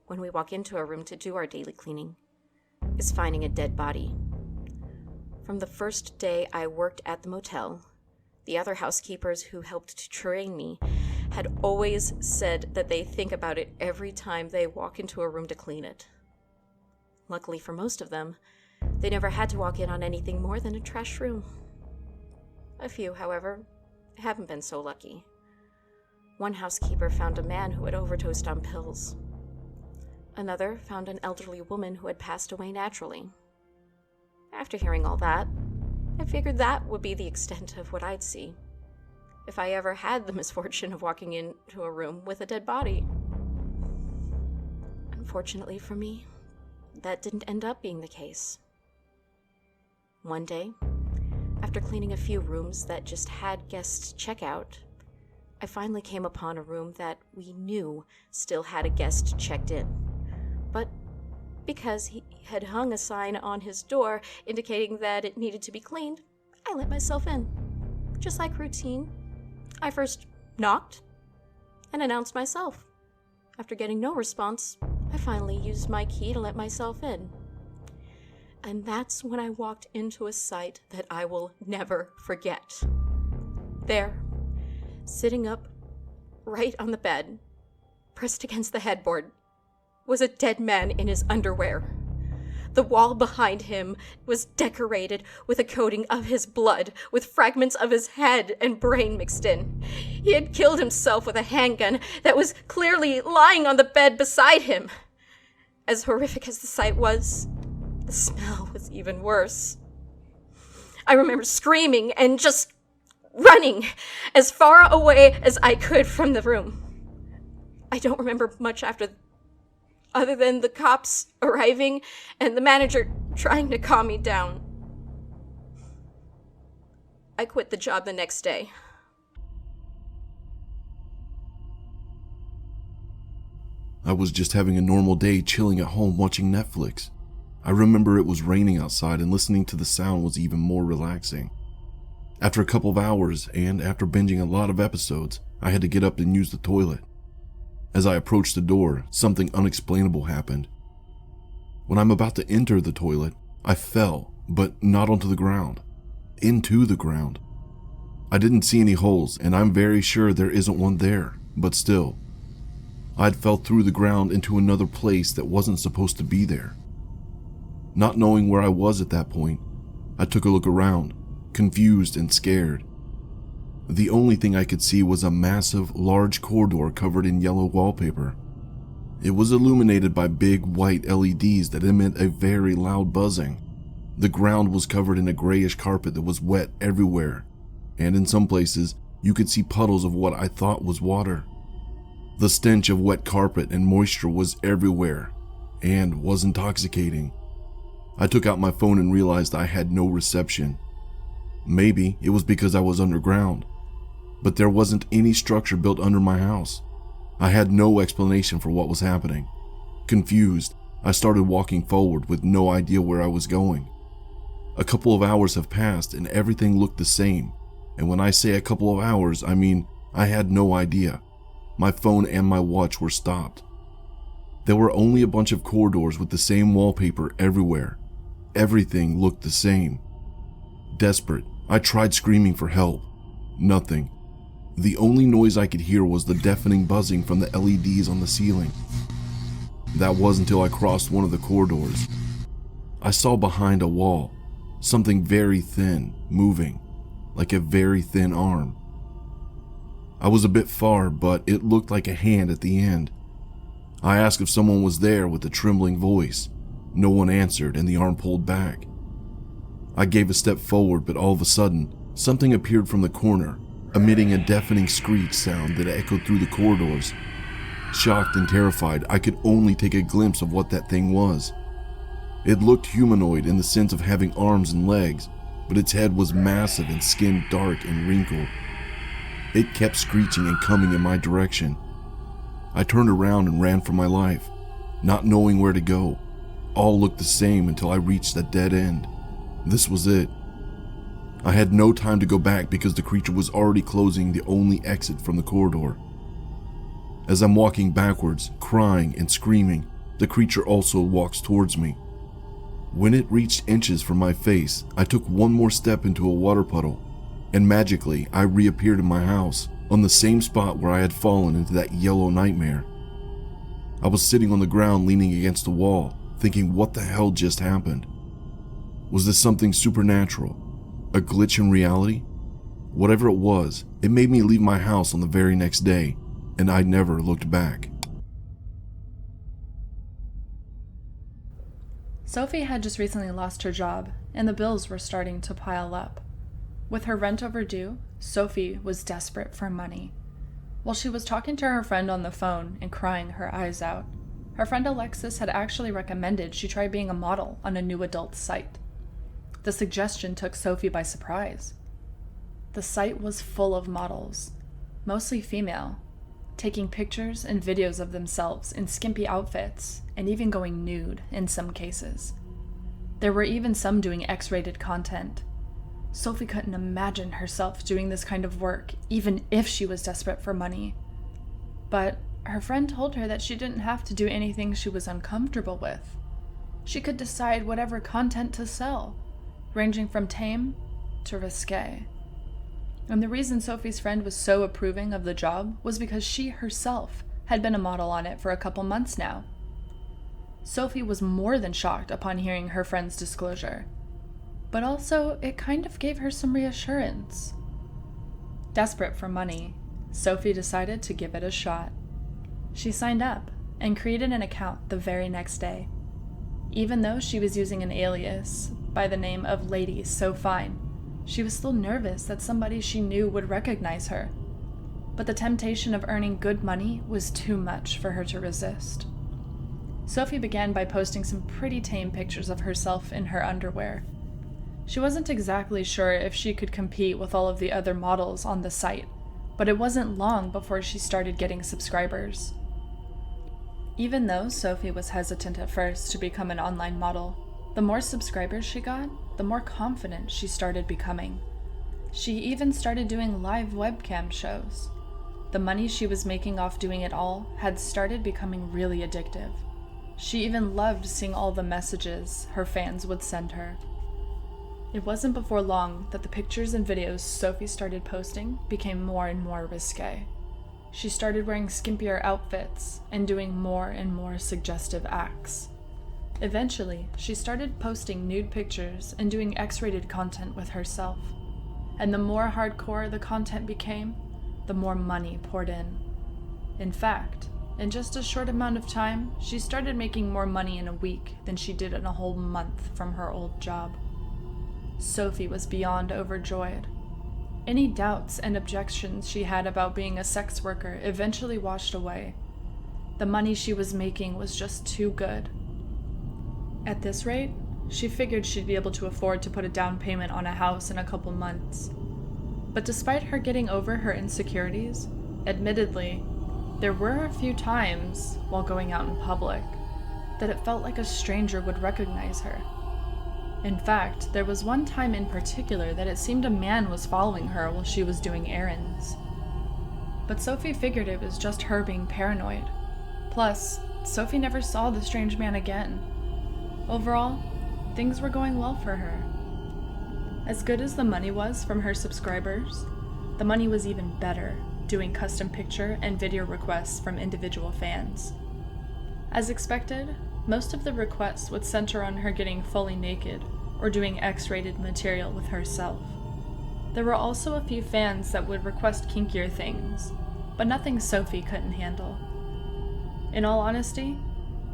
[SPEAKER 7] when we walk into a room to do our daily cleaning, is finding a dead body. From the first day I worked at the motel, the other housekeepers who helped to train me had always said that they think about it every time they walk into a room to clean it. Luckily for most of them, they never had to walk in on anything more than a trash room. A few, however, haven't been so lucky. One housekeeper found a man who had overdosed on pills. Another found an elderly woman who had passed away naturally. After hearing all that, I figured that would be the extent of what I'd see if I ever had the misfortune of walking into a room with a dead body. Unfortunately for me, that didn't end up being the case. One day, after cleaning a few rooms that just had guests check out, I finally came upon a room that we knew still had a guest checked in. But because he had hung a sign on his door indicating that it needed to be cleaned, I let myself in. Just like routine, I first knocked and announced myself. After getting no response, I finally used my key to let myself in. And that's when I walked into a sight that I will never forget. There, sitting up right on the bed, pressed against the headboard, was a dead man in his underwear. The wall behind him was decorated with a coating of his blood, with fragments of his head and brain mixed in. He had killed himself with a handgun that was clearly lying on the bed beside him. As horrific as the sight was, the smell was even worse. I remember screaming and just running as far away as I could from the room. I don't remember much other than the cops arriving and the manager trying to calm me down. I quit the job the next day.
[SPEAKER 6] I was just having a normal day chilling at home watching Netflix. I remember it was raining outside and listening to the sound was even more relaxing. After a couple of hours and after binging a lot of episodes, I had to get up and use the toilet. As I approached the door, something unexplainable happened. When I'm about to enter the toilet, I fell, but not onto the ground, into the ground. I didn't see any holes, and I'm very sure there isn't one there, but still. I'd fell through the ground into another place that wasn't supposed to be there. Not knowing where I was at that point, I took a look around, confused and scared. The only thing I could see was a massive, large corridor covered in yellow wallpaper. It was illuminated by big white LEDs that emit a very loud buzzing. The ground was covered in a grayish carpet that was wet everywhere, and in some places, you could see puddles of what I thought was water. The stench of wet carpet and moisture was everywhere, and was intoxicating. I took out my phone and realized I had no reception. Maybe it was because I was underground, but there wasn't any structure built under my house. I had no explanation for what was happening. Confused, I started walking forward with no idea where I was going. A couple of hours have passed and everything looked the same. And when I say a couple of hours, I mean I had no idea. My phone and my watch were stopped. There were only a bunch of corridors with the same wallpaper everywhere. Everything looked the same. Desperate, I tried screaming for help. Nothing. The only noise I could hear was the deafening buzzing from the LEDs on the ceiling. That was until I crossed one of the corridors. I saw behind a wall something very thin moving, like a very thin arm. I was a bit far, but it looked like a hand at the end. I asked if someone was there with a trembling voice. No one answered and the arm pulled back. I gave a step forward, but all of a sudden, something appeared from the corner, emitting a deafening screech sound that echoed through the corridors. Shocked and terrified, I could only take a glimpse of what that thing was. It looked humanoid in the sense of having arms and legs, but its head was massive and skin dark and wrinkled. It kept screeching and coming in my direction. I turned around and ran for my life, not knowing where to go. All looked the same until I reached a dead end. This was it. I had no time to go back because the creature was already closing the only exit from the corridor. As I'm walking backwards, crying and screaming, the creature also walks towards me. When it reached inches from my face, I took one more step into a water puddle, and magically I reappeared in my house, on the same spot where I had fallen into that yellow nightmare. I was sitting on the ground leaning against the wall, thinking what the hell just happened? Was this something supernatural? A glitch in reality? Whatever it was, it made me leave my house on the very next day, and I never looked back.
[SPEAKER 8] Sophie had just recently lost her job, and the bills were starting to pile up. With her rent overdue, Sophie was desperate for money. While she was talking to her friend on the phone and crying her eyes out, her friend Alexis had actually recommended she try being a model on a new adult site. The suggestion took Sophie by surprise. The site was full of models, mostly female, taking pictures and videos of themselves in skimpy outfits and even going nude in some cases. There were even some doing X-rated content. Sophie couldn't imagine herself doing this kind of work, even if she was desperate for money. But her friend told her that she didn't have to do anything she was uncomfortable with. She could decide whatever content to sell, ranging from tame to risque. And the reason Sophie's friend was so approving of the job was because she herself had been a model on it for a couple months now. Sophie was more than shocked upon hearing her friend's disclosure, but also it kind of gave her some reassurance. Desperate for money, Sophie decided to give it a shot. She signed up and created an account the very next day. Even though she was using an alias by the name of Lady So Fine, she was still nervous that somebody she knew would recognize her. But the temptation of earning good money was too much for her to resist. Sophie began by posting some pretty tame pictures of herself in her underwear. She wasn't exactly sure if she could compete with all of the other models on the site, but it wasn't long before she started getting subscribers. Even though Sophie was hesitant at first to become an online model, the more subscribers she got, the more confident she started becoming. She even started doing live webcam shows. The money she was making off doing it all had started becoming really addictive. She even loved seeing all the messages her fans would send her. It wasn't before long that the pictures and videos Sophie started posting became more and more risque. She started wearing skimpier outfits and doing more and more suggestive acts. Eventually, she started posting nude pictures and doing X-rated content with herself. And the more hardcore the content became, the more money poured in. In fact, in just a short amount of time, she started making more money in a week than she did in a whole month from her old job. Sophie was beyond overjoyed. Any doubts and objections she had about being a sex worker eventually washed away. The money she was making was just too good. At this rate, she figured she'd be able to afford to put a down payment on a house in a couple months. But despite her getting over her insecurities, admittedly, there were a few times, while going out in public, that it felt like a stranger would recognize her. In fact, there was one time in particular that it seemed a man was following her while she was doing errands. But Sophie figured it was just her being paranoid. Plus, Sophie never saw the strange man again. Overall, things were going well for her. As good as the money was from her subscribers, the money was even better doing custom picture and video requests from individual fans. As expected, most of the requests would center on her getting fully naked or doing X-rated material with herself. There were also a few fans that would request kinkier things, but nothing Sophie couldn't handle. In all honesty,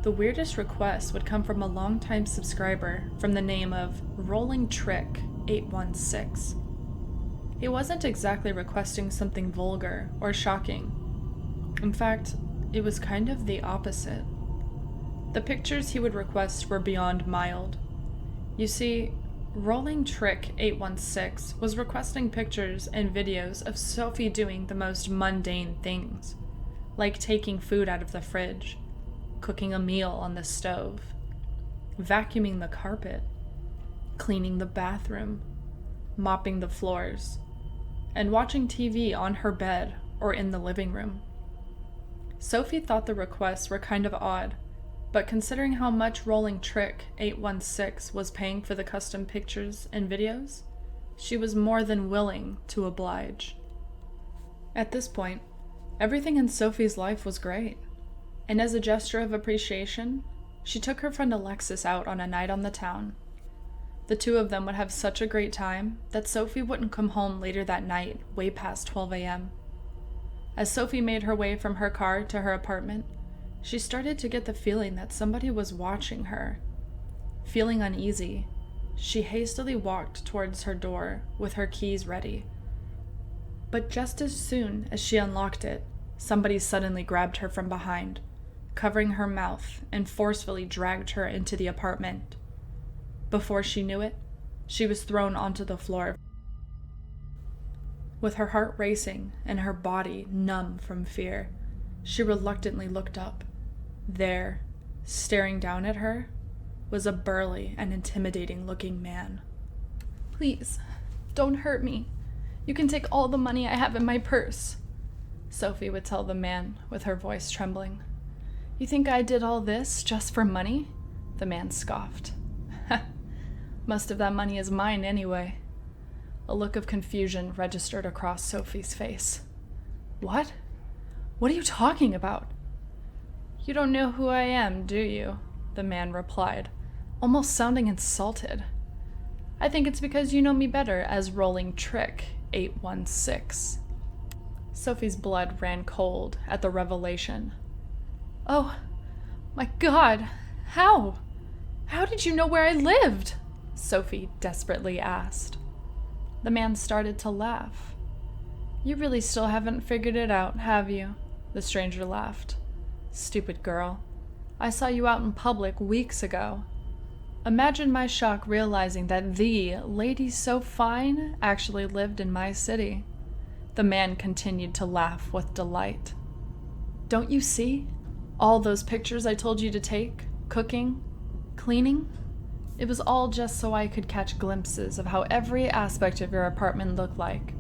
[SPEAKER 8] the weirdest request would come from a longtime subscriber from the name of Rolling Trick 816. He wasn't exactly requesting something vulgar or shocking. In fact, it was kind of the opposite. The pictures he would request were beyond mild. You see, Rolling Trick 816 was requesting pictures and videos of Sophie doing the most mundane things, like taking food out of the fridge, cooking a meal on the stove, vacuuming the carpet, cleaning the bathroom, mopping the floors, and watching TV on her bed or in the living room. Sophie thought the requests were kind of odd, but considering how much Rolling Trick 816 was paying for the custom pictures and videos, she was more than willing to oblige. At this point, everything in Sophie's life was great, and as a gesture of appreciation, she took her friend Alexis out on a night on the town. The two of them would have such a great time that Sophie wouldn't come home later that night, way past 12 a.m. As Sophie made her way from her car to her apartment, she started to get the feeling that somebody was watching her. Feeling uneasy, she hastily walked towards her door with her keys ready. But just as soon as she unlocked it, somebody suddenly grabbed her from behind, covering her mouth and forcefully dragged her into the apartment. Before she knew it, she was thrown onto the floor. With her heart racing and her body numb from fear, she reluctantly looked up. There, staring down at her, was a burly and intimidating-looking man. "Please, don't hurt me. You can take all the money I have in my purse," Sophie would tell the man with her voice trembling. "You think I did all this just for money?" The man scoffed. "Most of that money is mine anyway." A look of confusion registered across Sophie's face. "What? What are you talking about?" "You don't know who I am, do you?" the man replied, almost sounding insulted. "I think it's because you know me better as Rolling Trick 816. Sophie's blood ran cold at the revelation. "Oh, my God, how? How did you know where I lived?" Sophie desperately asked. The man started to laugh. "You really still haven't figured it out, have you?" The stranger laughed. "Stupid girl. I saw you out in public weeks ago. Imagine my shock realizing that the lady so fine actually lived in my city." The man continued to laugh with delight. "Don't you see? All those pictures I told you to take, cooking, cleaning? It was all just so I could catch glimpses of how every aspect of your apartment looked like.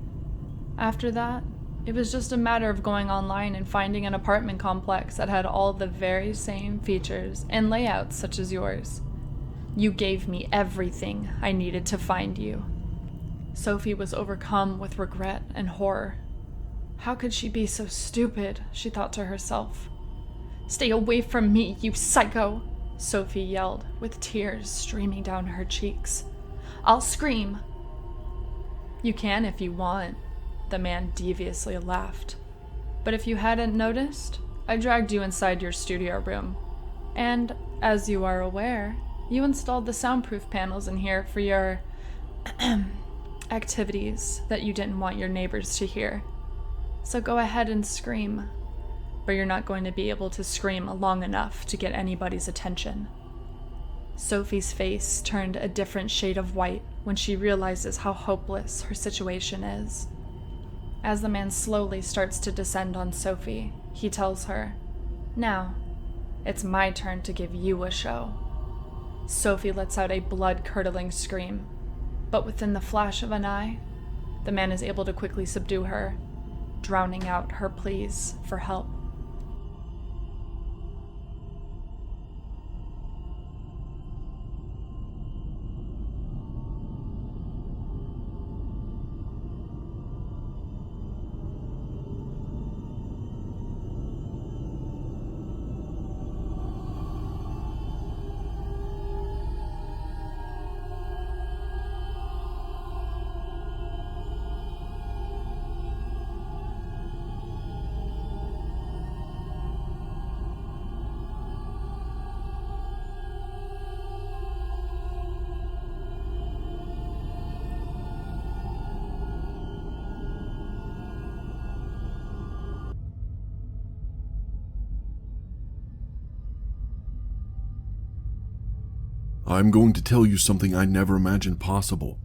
[SPEAKER 8] After that, it was just a matter of going online and finding an apartment complex that had all the very same features and layouts such as yours. You gave me everything I needed to find you." Sophie was overcome with regret and horror. How could she be so stupid, she thought to herself. "Stay away from me, you psycho!" Sophie yelled, with tears streaming down her cheeks. "I'll scream." "You can if you want," the man deviously laughed. "But if you hadn't noticed, I dragged you inside your studio room. And, as you are aware, you installed the soundproof panels in here for your activities that you didn't want your neighbors to hear. So go ahead and scream. But you're not going to be able to scream long enough to get anybody's attention." Sophie's face turned a different shade of white when she realizes how hopeless her situation is. As the man slowly starts to descend on Sophie, he tells her, "Now, It's my turn to give you a show. Sophie lets out a blood-curdling scream, but within the flash of an eye, the man is able to quickly subdue her, drowning out her pleas for help.
[SPEAKER 6] I'm going to tell you something I never imagined possible.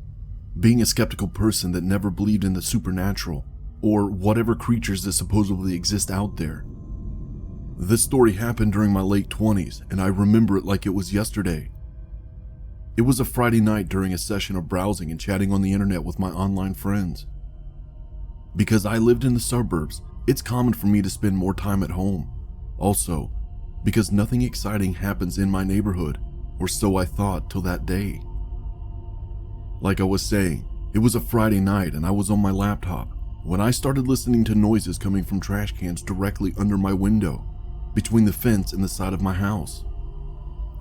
[SPEAKER 6] Being a skeptical person that never believed in the supernatural, or whatever creatures that supposedly exist out there. This story happened during my late 20s, and I remember it like it was yesterday. It was a Friday night during a session of browsing and chatting on the internet with my online friends. Because I lived in the suburbs, it's common for me to spend more time at home. Also, because nothing exciting happens in my neighborhood, or so I thought till that day. Like I was saying, it was a Friday night and I was on my laptop when I started listening to noises coming from trash cans directly under my window, between the fence and the side of my house.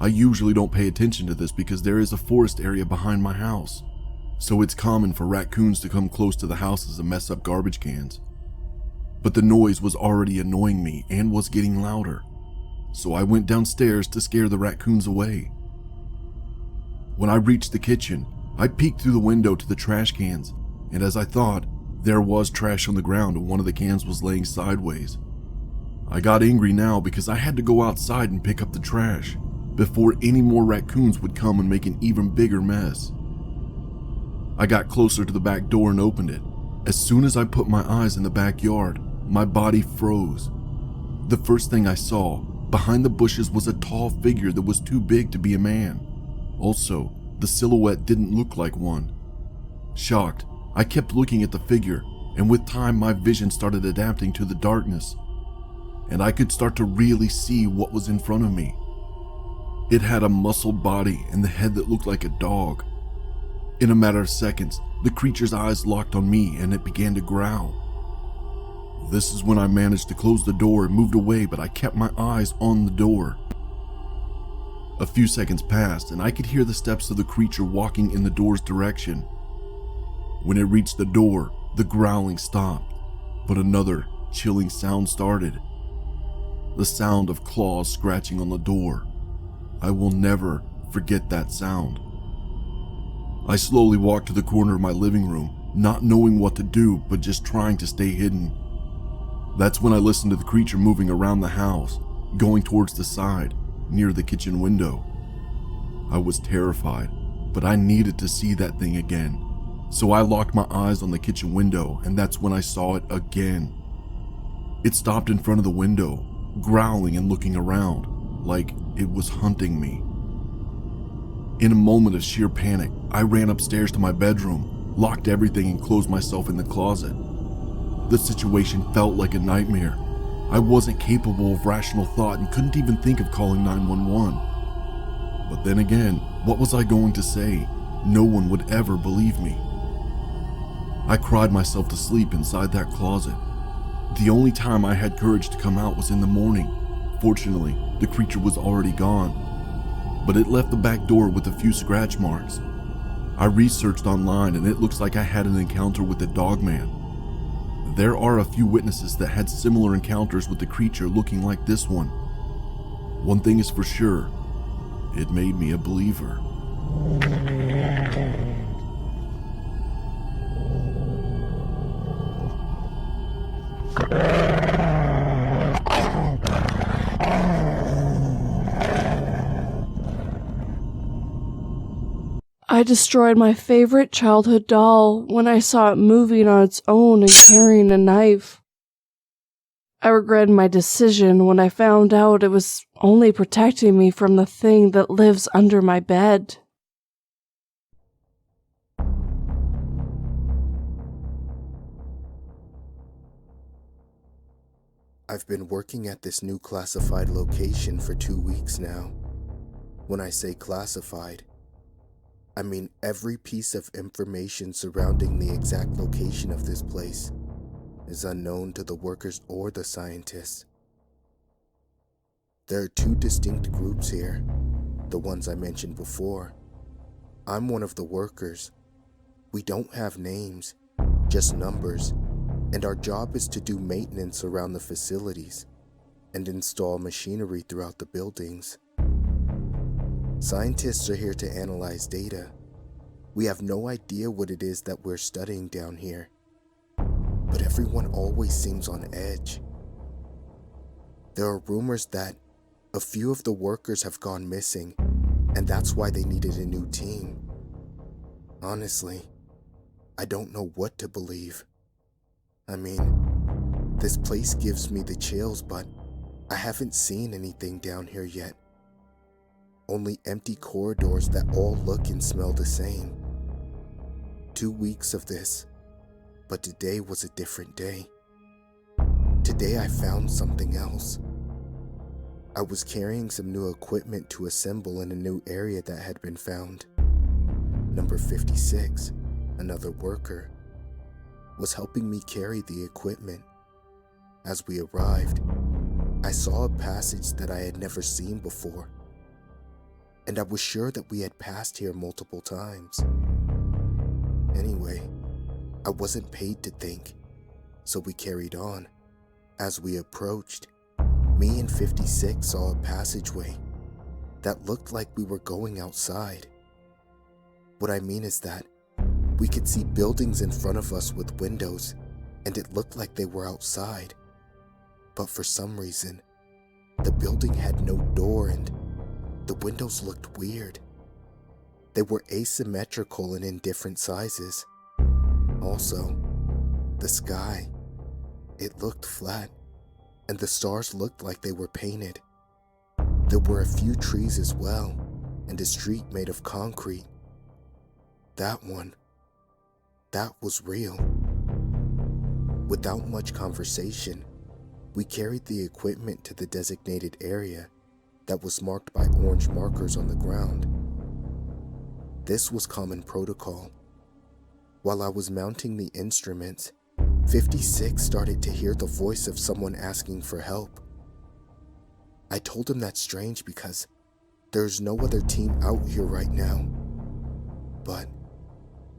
[SPEAKER 6] I usually don't pay attention to this because there is a forest area behind my house, so it's common for raccoons to come close to the houses and mess up garbage cans. But the noise was already annoying me and was getting louder, so I went downstairs to scare the raccoons away. When I reached the kitchen, I peeked through the window to the trash cans, and as I thought, there was trash on the ground and one of the cans was laying sideways. I got angry now because I had to go outside and pick up the trash before any more raccoons would come and make an even bigger mess. I got closer to the back door and opened it. As soon as I put my eyes in the backyard, my body froze. The first thing I saw behind the bushes was a tall figure that was too big to be a man. Also, the silhouette didn't look like one. Shocked, I kept looking at the figure, and with time my vision started adapting to the darkness, and I could start to really see what was in front of me. It had a muscled body and the head that looked like a dog. In a matter of seconds, the creature's eyes locked on me and it began to growl. This is when I managed to close the door and moved away, but I kept my eyes on the door. A few seconds passed and I could hear the steps of the creature walking in the door's direction. When it reached the door, the growling stopped, but another chilling sound started. The sound of claws scratching on the door. I will never forget that sound. I slowly walked to the corner of my living room, not knowing what to do but just trying to stay hidden. That's when I listened to the creature moving around the house, going towards the side, near the kitchen window. I was terrified, but I needed to see that thing again. So I locked my eyes on the kitchen window, and that's when I saw it again. It stopped in front of the window, growling and looking around, like it was hunting me. In a moment of sheer panic, I ran upstairs to my bedroom, locked everything and closed myself in the closet. The situation felt like a nightmare. I wasn't capable of rational thought and couldn't even think of calling 911. But then again, what was I going to say? No one would ever believe me. I cried myself to sleep inside that closet. The only time I had courage to come out was in the morning. Fortunately, the creature was already gone, but it left the back door with a few scratch marks. I researched online and it looks like I had an encounter with the dogman. There are a few witnesses that had similar encounters with the creature looking like this one. One thing is for sure, it made me a believer.
[SPEAKER 9] I destroyed my favorite childhood doll when I saw it moving on its own and carrying a knife. I regretted my decision when I found out it was only protecting me from the thing that lives under my bed.
[SPEAKER 10] I've been working at this new classified location for 2 weeks now. When I say classified, I mean every piece of information surrounding the exact location of this place is unknown to the workers or the scientists. There are 2 distinct groups here, the ones I mentioned before. I'm one of the workers. We don't have names, just numbers, and our job is to do maintenance around the facilities and install machinery throughout the buildings. Scientists are here to analyze data. We have no idea what it is that we're studying down here, but everyone always seems on edge. There are rumors that a few of the workers have gone missing, and that's why they needed a new team. Honestly, I don't know what to believe. I mean, this place gives me the chills, but I haven't seen anything down here yet. Only empty corridors that all look and smell the same. 2 weeks of this, but today was a different day. Today I found something else. I was carrying some new equipment to assemble in a new area that had been found. Number 56, another worker, was helping me carry the equipment. As we arrived, I saw a passage that I had never seen before, and I was sure that we had passed here multiple times. Anyway, I wasn't paid to think, so we carried on. As we approached, me and 56 saw a passageway that looked like we were going outside. What I mean is that we could see buildings in front of us with windows, and it looked like they were outside. But for some reason, the building had no door and the windows looked weird. They were asymmetrical and in different sizes. Also, the sky, it looked flat, and the stars looked like they were painted. There were a few trees as well, and a street made of concrete. That was real. Without much conversation, we carried the equipment to the designated area that was marked by orange markers on the ground. This was common protocol. While I was mounting the instruments, 56 started to hear the voice of someone asking for help. I told him that's strange because there's no other team out here right now. But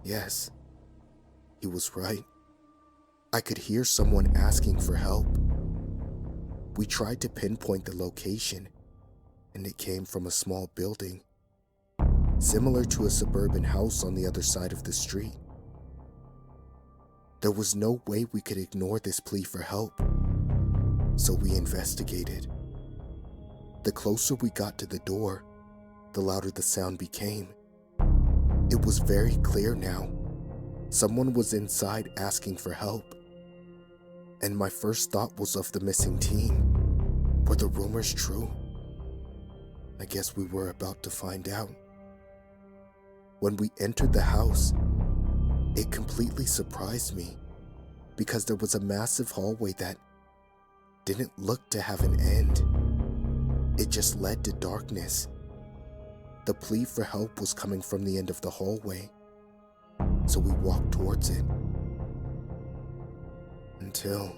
[SPEAKER 10] yes, he was right. I could hear someone asking for help. We tried to pinpoint the location, and it came from a small building, similar to a suburban house on the other side of the street. There was no way we could ignore this plea for help, so we investigated. The closer we got to the door, the louder the sound became. It was very clear now. Someone was inside asking for help. And my first thought was of the missing team. Were the rumors true? I guess we were about to find out. When we entered the house, it completely surprised me because there was a massive hallway that didn't look to have an end. It just led to darkness. The plea for help was coming from the end of the hallway, so we walked towards it. Until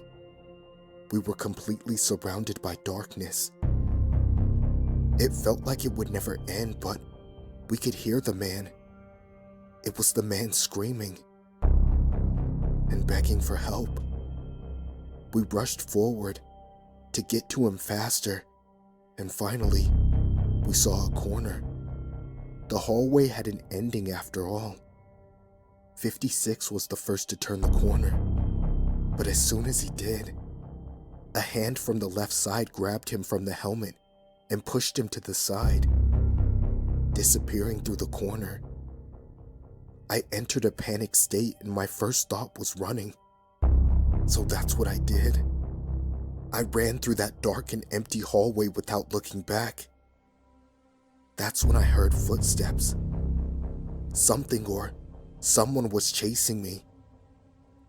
[SPEAKER 10] we were completely surrounded by darkness. It felt like it would never end, but we could hear the man. It was the man screaming and begging for help. We rushed forward to get to him faster, and finally, we saw a corner. The hallway had an ending after all. 56 was the first to turn the corner, but as soon as he did, a hand from the left side grabbed him from the helmet and pushed him to the side, disappearing through the corner. I entered a panic state and my first thought was running, so that's what I did. I ran through that dark and empty hallway without looking back. That's when I heard footsteps. Something or someone was chasing me.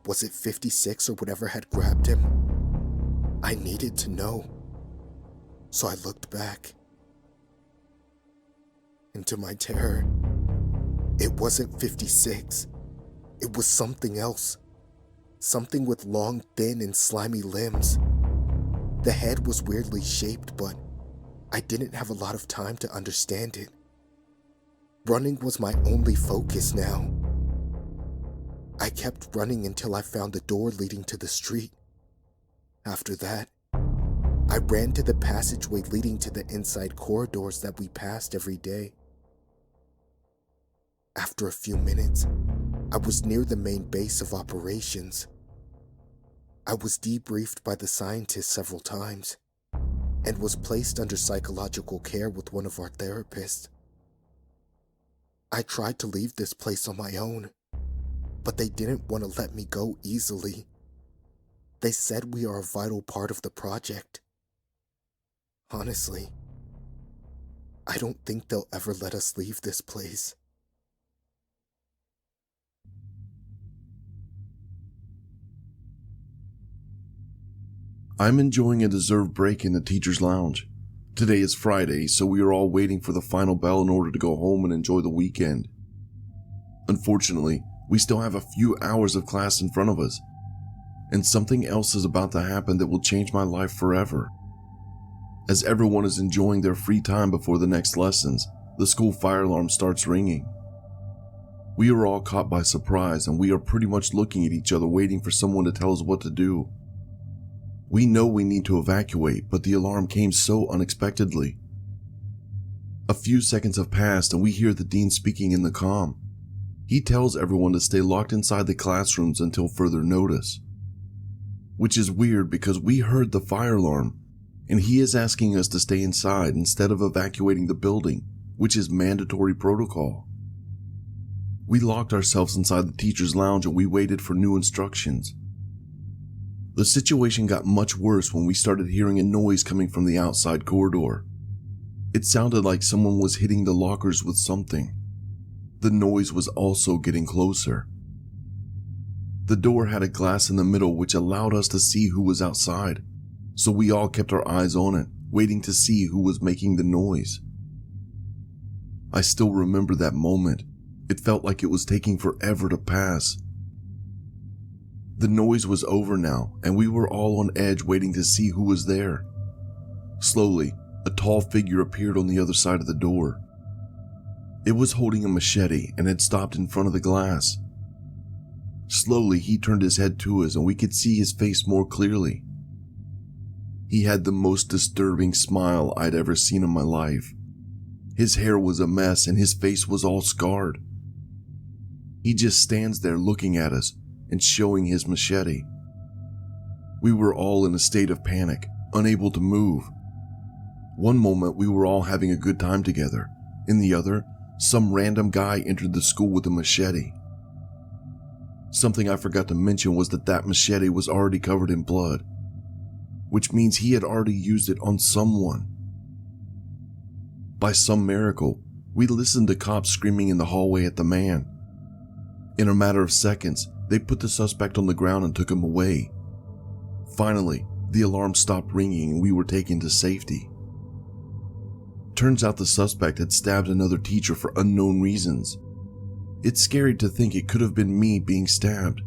[SPEAKER 10] Was it 56 or whatever had grabbed him? I needed to know. So I looked back. And to my terror, it wasn't 56. It was something else. Something with long, thin, and slimy limbs. The head was weirdly shaped, but I didn't have a lot of time to understand it. Running was my only focus now. I kept running until I found the door leading to the street. After that, I ran to the passageway leading to the inside corridors that we passed every day. After a few minutes, I was near the main base of operations. I was debriefed by the scientists several times and was placed under psychological care with one of our therapists. I tried to leave this place on my own, but they didn't want to let me go easily. They said we are a vital part of the project. Honestly, I don't think they'll ever let us leave this place.
[SPEAKER 6] I'm enjoying a deserved break in the teacher's lounge. Today is Friday, so we are all waiting for the final bell in order to go home and enjoy the weekend. Unfortunately, we still have a few hours of class in front of us, and something else is about to happen that will change my life forever. As everyone is enjoying their free time before the next lessons, the school fire alarm starts ringing. We are all caught by surprise, and we are pretty much looking at each other waiting for someone to tell us what to do. We know we need to evacuate, but the alarm came so unexpectedly. A few seconds have passed and we hear the dean speaking in the comm. He tells everyone to stay locked inside the classrooms until further notice. Which is weird because we heard the fire alarm, and he is asking us to stay inside instead of evacuating the building, which is mandatory protocol. We locked ourselves inside the teacher's lounge and we waited for new instructions. The situation got much worse when we started hearing a noise coming from the outside corridor. It sounded like someone was hitting the lockers with something. The noise was also getting closer. The door had a glass in the middle which allowed us to see who was outside, so we all kept our eyes on it, waiting to see who was making the noise. I still remember that moment. It felt like it was taking forever to pass. The noise was over now, and we were all on edge waiting to see who was there. Slowly, a tall figure appeared on the other side of the door. It was holding a machete and had stopped in front of the glass. Slowly, he turned his head to us and we could see his face more clearly. He had the most disturbing smile I'd ever seen in my life. His hair was a mess and his face was all scarred. He just stands there looking at us and showing his machete. We were all in a state of panic, unable to move. One moment we were all having a good time together. In the other, some random guy entered the school with a machete. Something I forgot to mention was that machete was already covered in blood, which means he had already used it on someone. By some miracle, we listened to cops screaming in the hallway at the man. In a matter of seconds, they put the suspect on the ground and took him away. Finally, the alarm stopped ringing and we were taken to safety. Turns out the suspect had stabbed another teacher for unknown reasons. It's scary to think it could have been me being stabbed.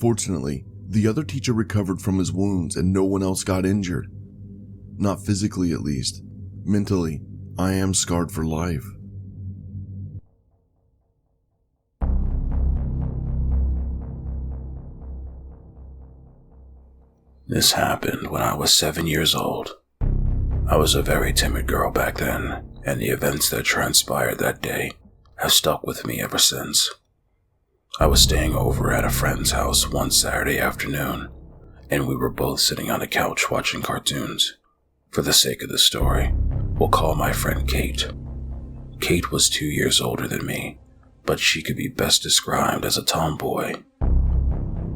[SPEAKER 6] Fortunately, the other teacher recovered from his wounds and no one else got injured. Not physically at least. Mentally, I am scarred for life.
[SPEAKER 3] This happened when I was 7 years old. I was a very timid girl back then, and the events that transpired that day have stuck with me ever since. I was staying over at a friend's house one Saturday afternoon, and we were both sitting on the couch watching cartoons. For the sake of the story, we'll call my friend Kate. Kate was 2 years older than me, but she could be best described as a tomboy.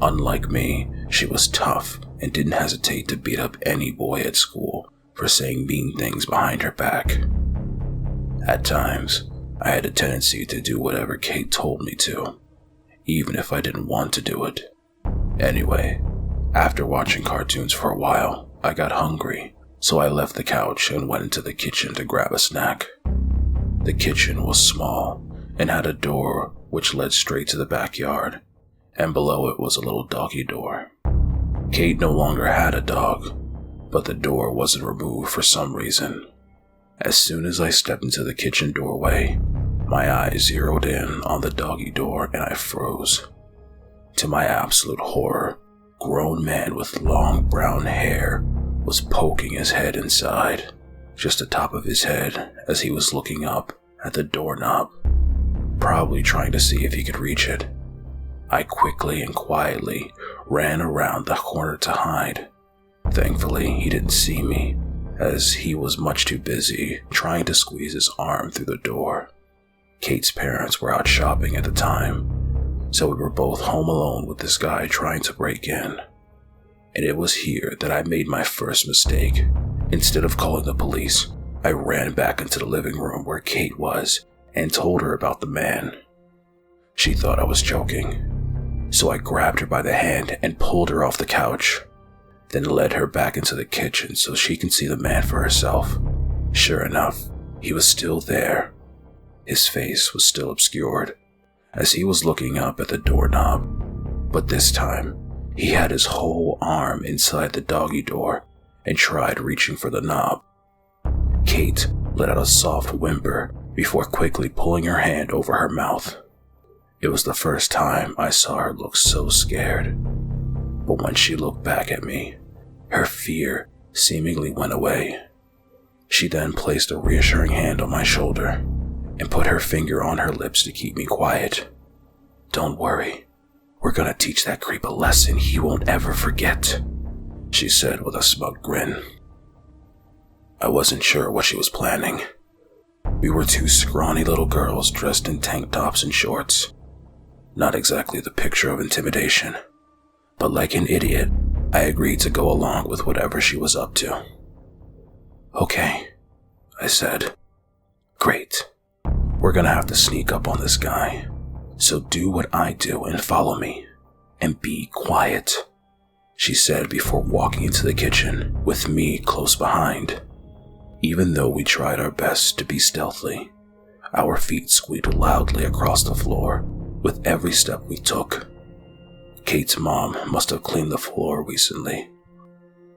[SPEAKER 3] Unlike me, she was tough and didn't hesitate to beat up any boy at school for saying mean things behind her back. At times, I had a tendency to do whatever Kate told me to, even if I didn't want to do it. Anyway, after watching cartoons for a while, I got hungry, so I left the couch and went into the kitchen to grab a snack. The kitchen was small and had a door which led straight to the backyard, and below it was a little doggy door. Kate no longer had a dog, but the door wasn't removed for some reason. As soon as I stepped into the kitchen doorway, my eyes zeroed in on the doggy door and I froze. To my absolute horror, a grown man with long brown hair was poking his head inside, just the top of his head as he was looking up at the doorknob, probably trying to see if he could reach it. I quickly and quietly ran around the corner to hide. Thankfully, he didn't see me, as he was much too busy trying to squeeze his arm through the door. Kate's parents were out shopping at the time, so we were both home alone with this guy trying to break in. And it was here that I made my first mistake. Instead of calling the police, I ran back into the living room where Kate was and told her about the man. She thought I was joking, so I grabbed her by the hand and pulled her off the couch, then led her back into the kitchen so she can see the man for herself. Sure enough, he was still there. His face was still obscured, as he was looking up at the doorknob, but this time, he had his whole arm inside the doggy door and tried reaching for the knob. Kate let out a soft whimper before quickly pulling her hand over her mouth. It was the first time I saw her look so scared, but when she looked back at me, her fear seemingly went away. She then placed a reassuring hand on my shoulder and put her finger on her lips to keep me quiet. "Don't worry, we're gonna teach that creep a lesson he won't ever forget," she said with a smug grin. I wasn't sure what she was planning. We were two scrawny little girls dressed in tank tops and shorts. Not exactly the picture of intimidation, but like an idiot, I agreed to go along with whatever she was up to. "Okay," I said. "Great. We're gonna have to sneak up on this guy, so do what I do and follow me, and be quiet," she said before walking into the kitchen with me close behind. Even though we tried our best to be stealthy, our feet squeaked loudly across the floor with every step we took. Kate's mom must have cleaned the floor recently,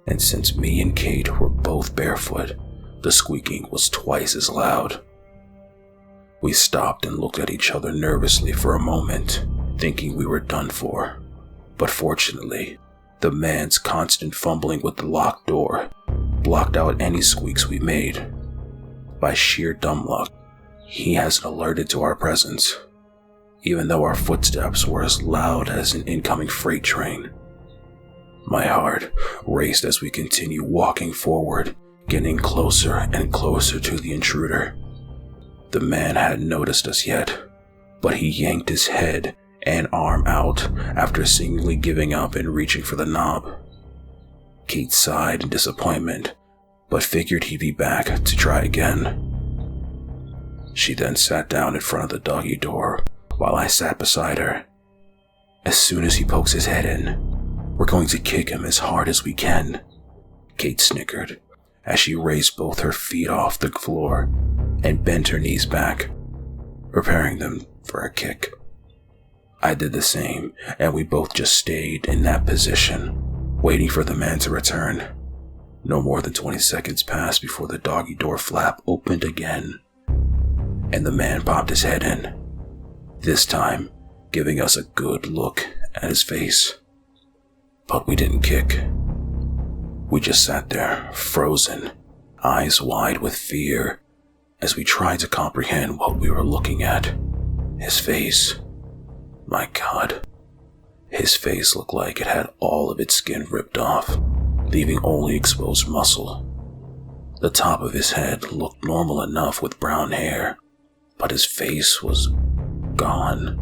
[SPEAKER 3] and since me and Kate were both barefoot, the squeaking was twice as loud. We stopped and looked at each other nervously for a moment, thinking we were done for. But fortunately, the man's constant fumbling with the locked door blocked out any squeaks we made. By sheer dumb luck, he hasn't alerted to our presence, even though our footsteps were as loud as an incoming freight train. My heart raced as we continued walking forward, getting closer and closer to the intruder. The man hadn't noticed us yet, but he yanked his head and arm out after seemingly giving up and reaching for the knob. Kate sighed in disappointment, but figured he'd be back to try again. She then sat down in front of the doggy door while I sat beside her. "As soon as he pokes his head in, we're going to kick him as hard as we can," Kate snickered as she raised both her feet off the floor and bent her knees back, preparing them for a kick. I did the same, and we both just stayed in that position, waiting for the man to return. No more than 20 seconds passed before the doggy door flap opened again, and the man popped his head in, this time giving us a good look at his face. But we didn't kick. We just sat there, frozen, eyes wide with fear, as we tried to comprehend what we were looking at. His face. My God. His face looked like it had all of its skin ripped off, leaving only exposed muscle. The top of his head looked normal enough with brown hair, but his face was gone.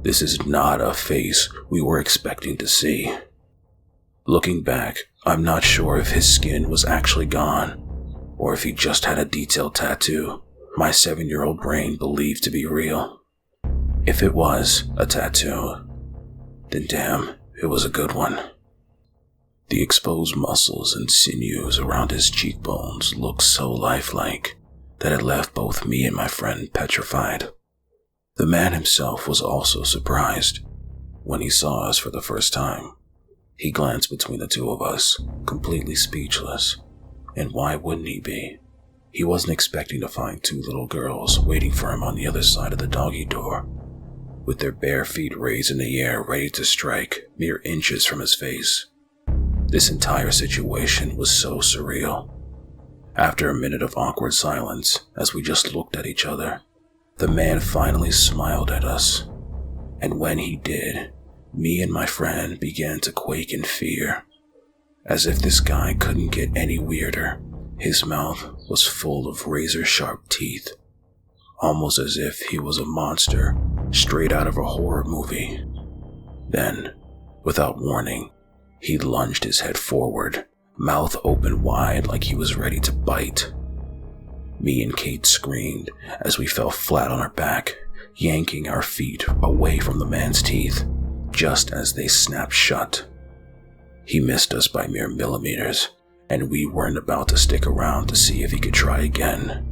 [SPEAKER 3] This is not a face we were expecting to see. Looking back, I'm not sure if his skin was actually gone, or if he just had a detailed tattoo my 7-year-old brain believed to be real. If it was a tattoo, then damn, it was a good one. The exposed muscles and sinews around his cheekbones looked so lifelike that it left both me and my friend petrified. The man himself was also surprised when he saw us for the first time. He glanced between the two of us, completely speechless. And why wouldn't he be? He wasn't expecting to find 2 little girls waiting for him on the other side of the doggy door, with their bare feet raised in the air ready to strike mere inches from his face. This entire situation was so surreal. After a minute of awkward silence, as we just looked at each other, the man finally smiled at us. And when he did, me and my friend began to quake in fear. As if this guy couldn't get any weirder, his mouth was full of razor-sharp teeth, almost as if he was a monster straight out of a horror movie. Then, without warning, he lunged his head forward, mouth open wide like he was ready to bite. Me and Kate screamed as we fell flat on our back, yanking our feet away from the man's teeth, just as they snapped shut. He missed us by mere millimeters, and we weren't about to stick around to see if he could try again.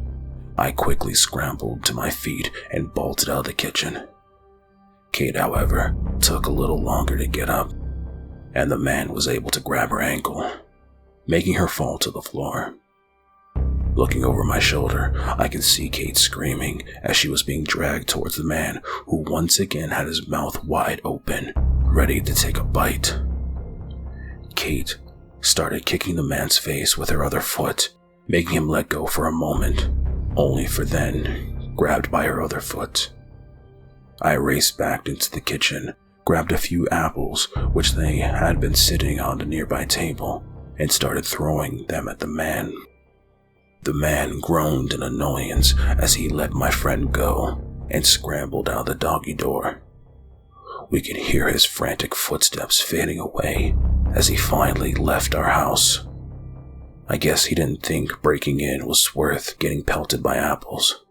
[SPEAKER 3] I quickly scrambled to my feet and bolted out of the kitchen. Kate, however, took a little longer to get up, and the man was able to grab her ankle, making her fall to the floor. Looking over my shoulder, I could see Kate screaming as she was being dragged towards the man, who once again had his mouth wide open, ready to take a bite. Kate started kicking the man's face with her other foot, making him let go for a moment, only for then grabbed by her other foot. I raced back into the kitchen, grabbed a few apples which they had been sitting on the nearby table, and started throwing them at the man. The man groaned in annoyance as he let my friend go and scrambled out the doggy door. We could hear his frantic footsteps fading away as he finally left our house. I guess he didn't think breaking in was worth getting pelted by apples.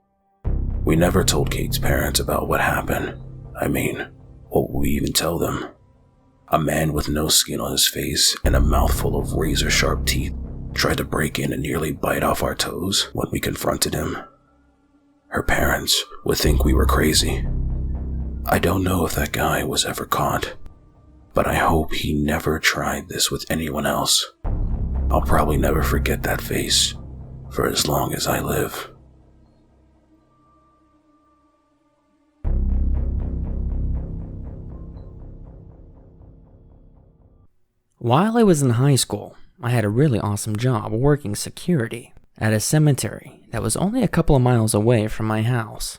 [SPEAKER 3] We never told Kate's parents about what happened. I mean, what would we even tell them? A man with no skin on his face and a mouthful of razor-sharp teeth tried to break in and nearly bite off our toes when we confronted him. Her parents would think we were crazy. I don't know if that guy was ever caught, but I hope he never tried this with anyone else. I'll probably never forget that face for as long as I live.
[SPEAKER 11] While I was in high school, I had a really awesome job working security at a cemetery that was only a couple of miles away from my house.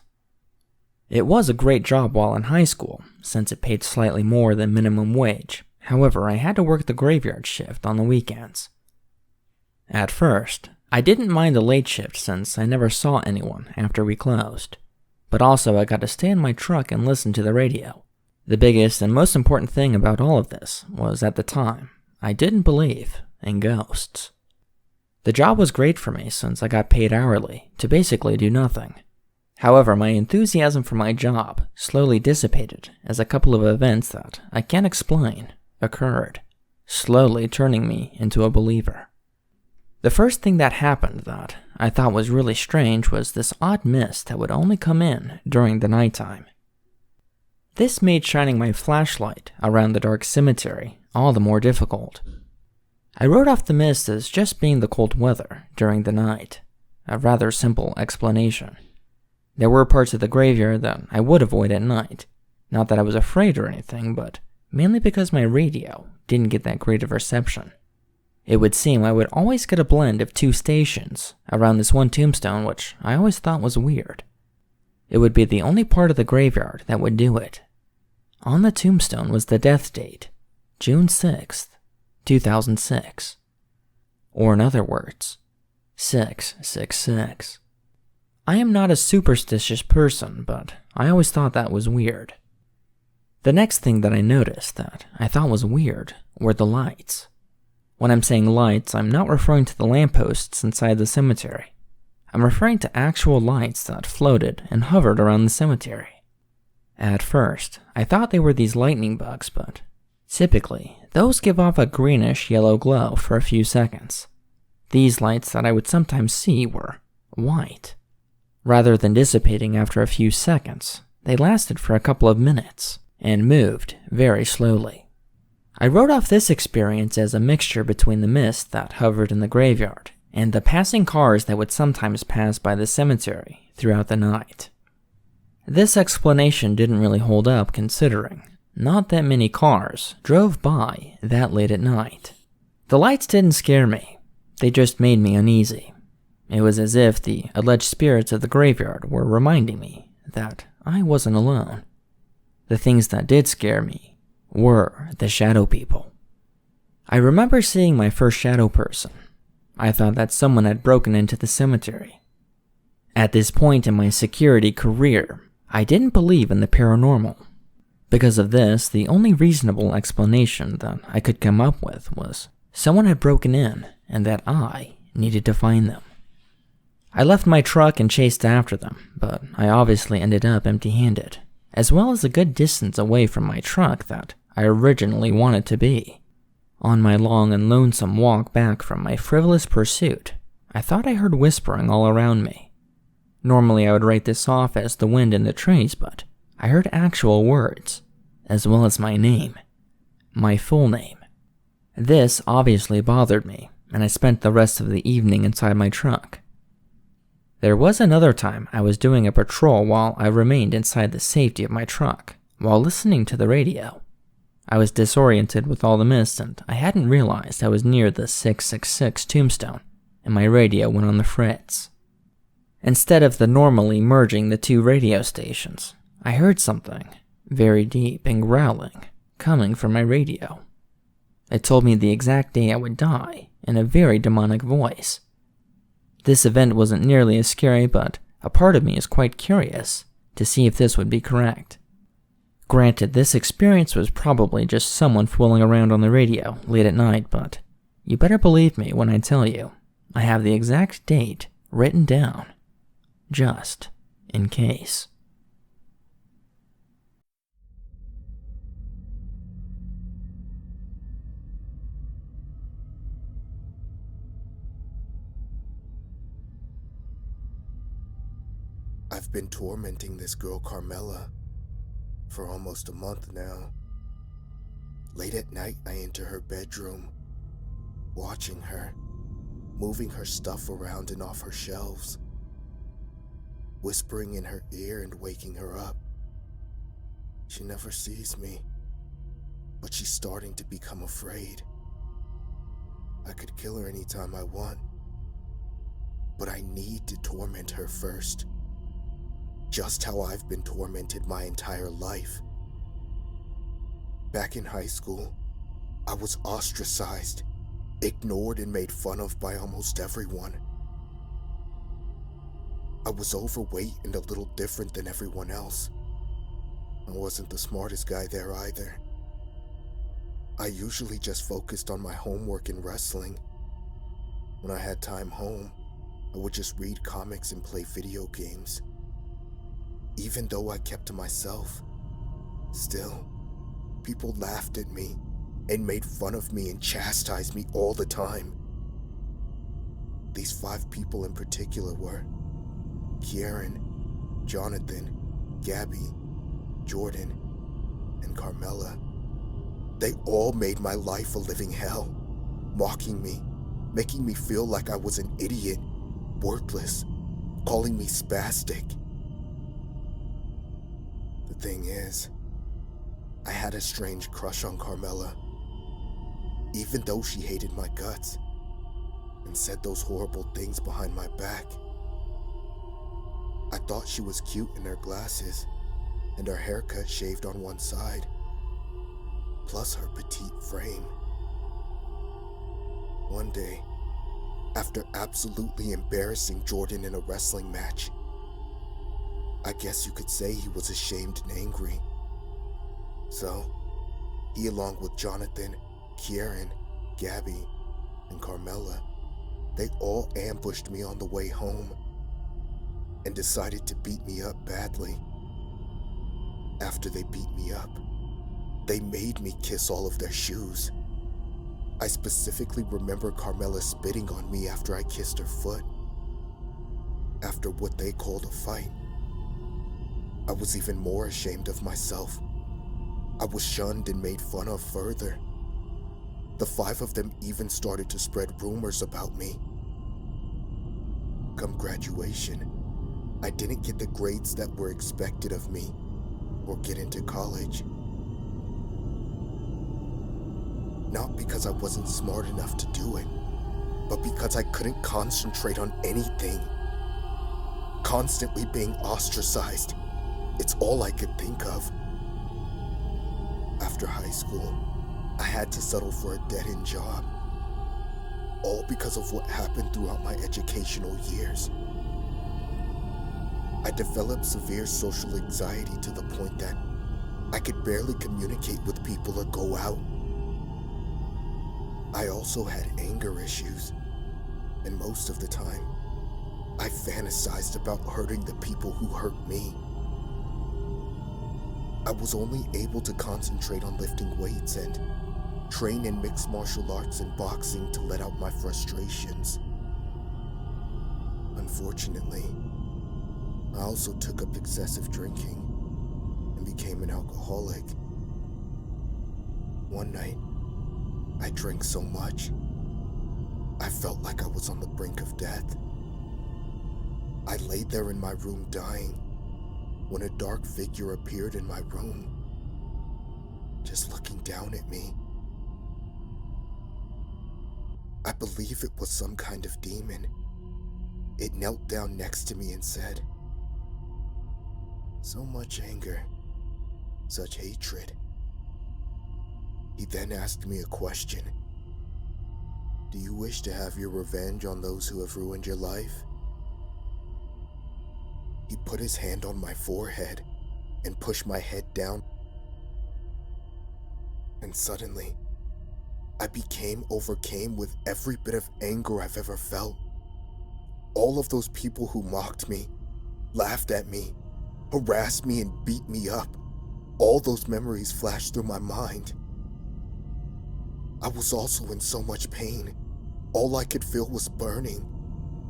[SPEAKER 11] It was a great job while in high school, since it paid slightly more than minimum wage. However, I had to work the graveyard shift on the weekends. At first, I didn't mind the late shift since I never saw anyone after we closed. But also I got to stay in my truck and listen to the radio. The biggest and most important thing about all of this was at the time, I didn't believe in ghosts. The job was great for me since I got paid hourly to basically do nothing. However, my enthusiasm for my job slowly dissipated as a couple of events that I can't explain occurred, slowly turning me into a believer. The first thing that happened that I thought was really strange was this odd mist that would only come in during the nighttime. This made shining my flashlight around the dark cemetery all the more difficult. I wrote off the mist as just being the cold weather during the night, a rather simple explanation. There were parts of the graveyard that I would avoid at night, not that I was afraid or anything, but mainly because my radio didn't get that great of reception. It would seem I would always get a blend of two stations around this one tombstone, which I always thought was weird. It would be the only part of the graveyard that would do it. On the tombstone was the death date, June 6th, 2006. Or in other words, 666. I am not a superstitious person, but I always thought that was weird. The next thing that I noticed that I thought was weird were the lights. When I'm saying lights, I'm not referring to the lampposts inside the cemetery. I'm referring to actual lights that floated and hovered around the cemetery. At first, I thought they were these lightning bugs, but typically, those give off a greenish-yellow glow for a few seconds. These lights that I would sometimes see were white. Rather than dissipating after a few seconds, they lasted for a couple of minutes and moved very slowly. I wrote off this experience as a mixture between the mist that hovered in the graveyard and the passing cars that would sometimes pass by the cemetery throughout the night. This explanation didn't really hold up considering not that many cars drove by that late at night. The lights didn't scare me, they just made me uneasy. It was as if the alleged spirits of the graveyard were reminding me that I wasn't alone. The things that did scare me were the shadow people. I remember seeing my first shadow person. I thought that someone had broken into the cemetery. At this point in my security career, I didn't believe in the paranormal. Because of this, the only reasonable explanation that I could come up with was someone had broken in and that I needed to find them. I left my truck and chased after them, but I obviously ended up empty-handed, as well as a good distance away from my truck that I originally wanted to be. On my long and lonesome walk back from my frivolous pursuit, I thought I heard whispering all around me. Normally I would write this off as the wind in the trees, but I heard actual words, as well as my name. My full name. This obviously bothered me, and I spent the rest of the evening inside my truck. There was another time I was doing a patrol while I remained inside the safety of my truck, while listening to the radio. I was disoriented with all the mist and I hadn't realized I was near the 666 tombstone, and my radio went on the fritz. Instead of the normally merging the two radio stations, I heard something very deep and growling coming from my radio. It told me the exact day I would die in a very demonic voice. This event wasn't nearly as scary, but a part of me is quite curious to see if this would be correct. Granted, this experience was probably just someone fooling around on the radio late at night, but you better believe me when I tell you I have the exact date written down, just in case.
[SPEAKER 10] I've been tormenting this girl Carmela for almost a month now. Late at night, I enter her bedroom, watching her, moving her stuff around and off her shelves, whispering in her ear and waking her up. She never sees me, but she's starting to become afraid. I could kill her anytime I want, but I need to torment her first. Just how I've been tormented my entire life. Back in high school, I was ostracized, ignored, and made fun of by almost everyone. I was overweight and a little different than everyone else. I wasn't the smartest guy there either. I usually just focused on my homework and wrestling. When I had time home, I would just read comics and play video games. Even though I kept to myself, still, people laughed at me and made fun of me and chastised me all the time. These 5 people in particular were Kieran, Jonathan, Gabby, Jordan, and Carmela. They all made my life a living hell, mocking me, making me feel like I was an idiot, worthless, calling me spastic. The thing is, I had a strange crush on Carmela, even though she hated my guts and said those horrible things behind my back. I thought she was cute in her glasses and her haircut shaved on one side, plus her petite frame. One day, after absolutely embarrassing Jordan in a wrestling match, I guess you could say he was ashamed and angry. So, he along with Jonathan, Kieran, Gabby, and Carmela, they all ambushed me on the way home and decided to beat me up badly. After they beat me up, they made me kiss all of their shoes. I specifically remember Carmela spitting on me after I kissed her foot. After what they called a fight, I was even more ashamed of myself. I was shunned and made fun of further. The 5 of them even started to spread rumors about me. Come graduation, I didn't get the grades that were expected of me or get into college. Not because I wasn't smart enough to do it, but because I couldn't concentrate on anything. Constantly being ostracized, it's all I could think of. After high school, I had to settle for a dead-end job, all because of what happened throughout my educational years. I developed severe social anxiety to the point that I could barely communicate with people or go out. I also had anger issues, and most of the time, I fantasized about hurting the people who hurt me. I was only able to concentrate on lifting weights and train in mixed martial arts and boxing to let out my frustrations. Unfortunately, I also took up excessive drinking and became an alcoholic. One night, I drank so much, I felt like I was on the brink of death. I laid there in my room dying when a dark figure appeared in my room, just looking down at me. I believe it was some kind of demon. It knelt down next to me and said, "So much anger, such hatred." He then asked me a question. "Do you wish to have your revenge on those who have ruined your life?" He put his hand on my forehead and pushed my head down. And suddenly, I became overcome with every bit of anger I've ever felt. All of those people who mocked me, laughed at me, harassed me, and beat me up, all those memories flashed through my mind. I was also in so much pain. All I could feel was burning,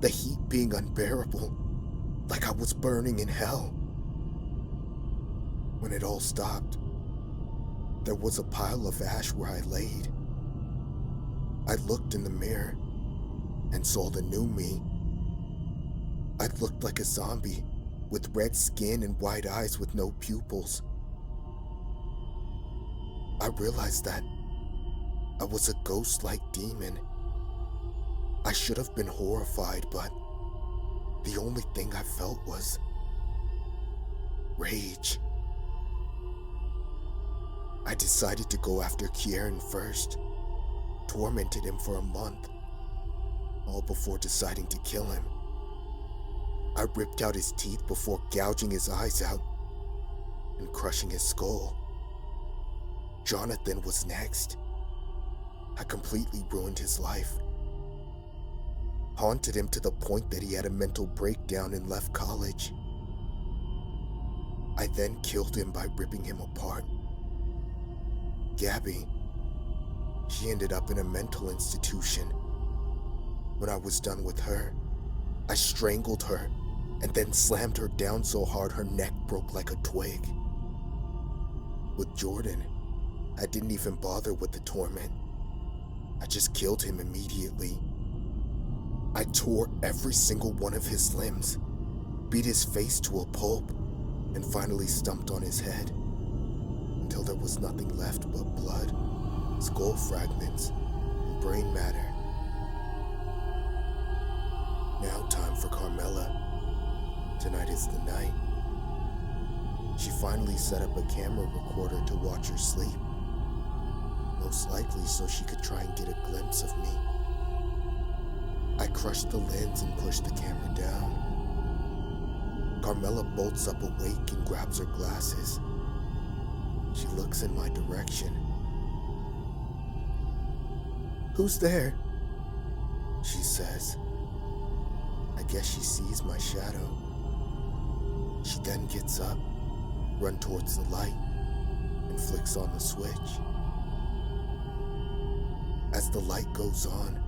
[SPEAKER 10] the heat being unbearable, like I was burning in hell. When it all stopped, there was a pile of ash where I laid. I looked in the mirror and saw the new me. I looked like a zombie with red skin and white eyes with no pupils. I realized that I was a ghost-like demon. I should have been horrified, but the only thing I felt was rage. I decided to go after Kieran first, tormented him for a month, all before deciding to kill him. I ripped out his teeth before gouging his eyes out and crushing his skull. Jonathan was next. I completely ruined his life. Haunted him to the point that he had a mental breakdown and left college. I then killed him by ripping him apart. Gabby, she ended up in a mental institution. When I was done with her, I strangled her and then slammed her down so hard her neck broke like a twig. With Jordan, I didn't even bother with the torment. I just killed him immediately. I tore every single one of his limbs, beat his face to a pulp, and finally stomped on his head until there was nothing left but blood, skull fragments, and brain matter. Now time for Carmela. Tonight is the night. She finally set up a camera recorder to watch her sleep, most likely so she could try and get a glimpse of me. I crushed the lens and pushed the camera down. Carmela bolts up awake and grabs her glasses. She looks in my direction. "Who's there?" she says. I guess she sees my shadow. She then gets up, runs towards the light, and flicks on the switch. As the light goes on,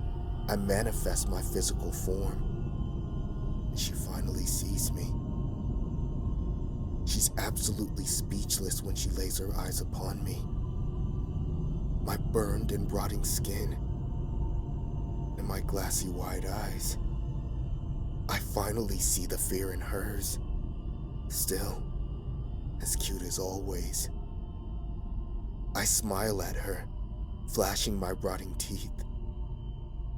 [SPEAKER 10] I manifest my physical form, and she finally sees me. She's absolutely speechless when she lays her eyes upon me. My burned and rotting skin, and my glassy wide eyes. I finally see the fear in hers, still as cute as always. I smile at her, flashing my rotting teeth.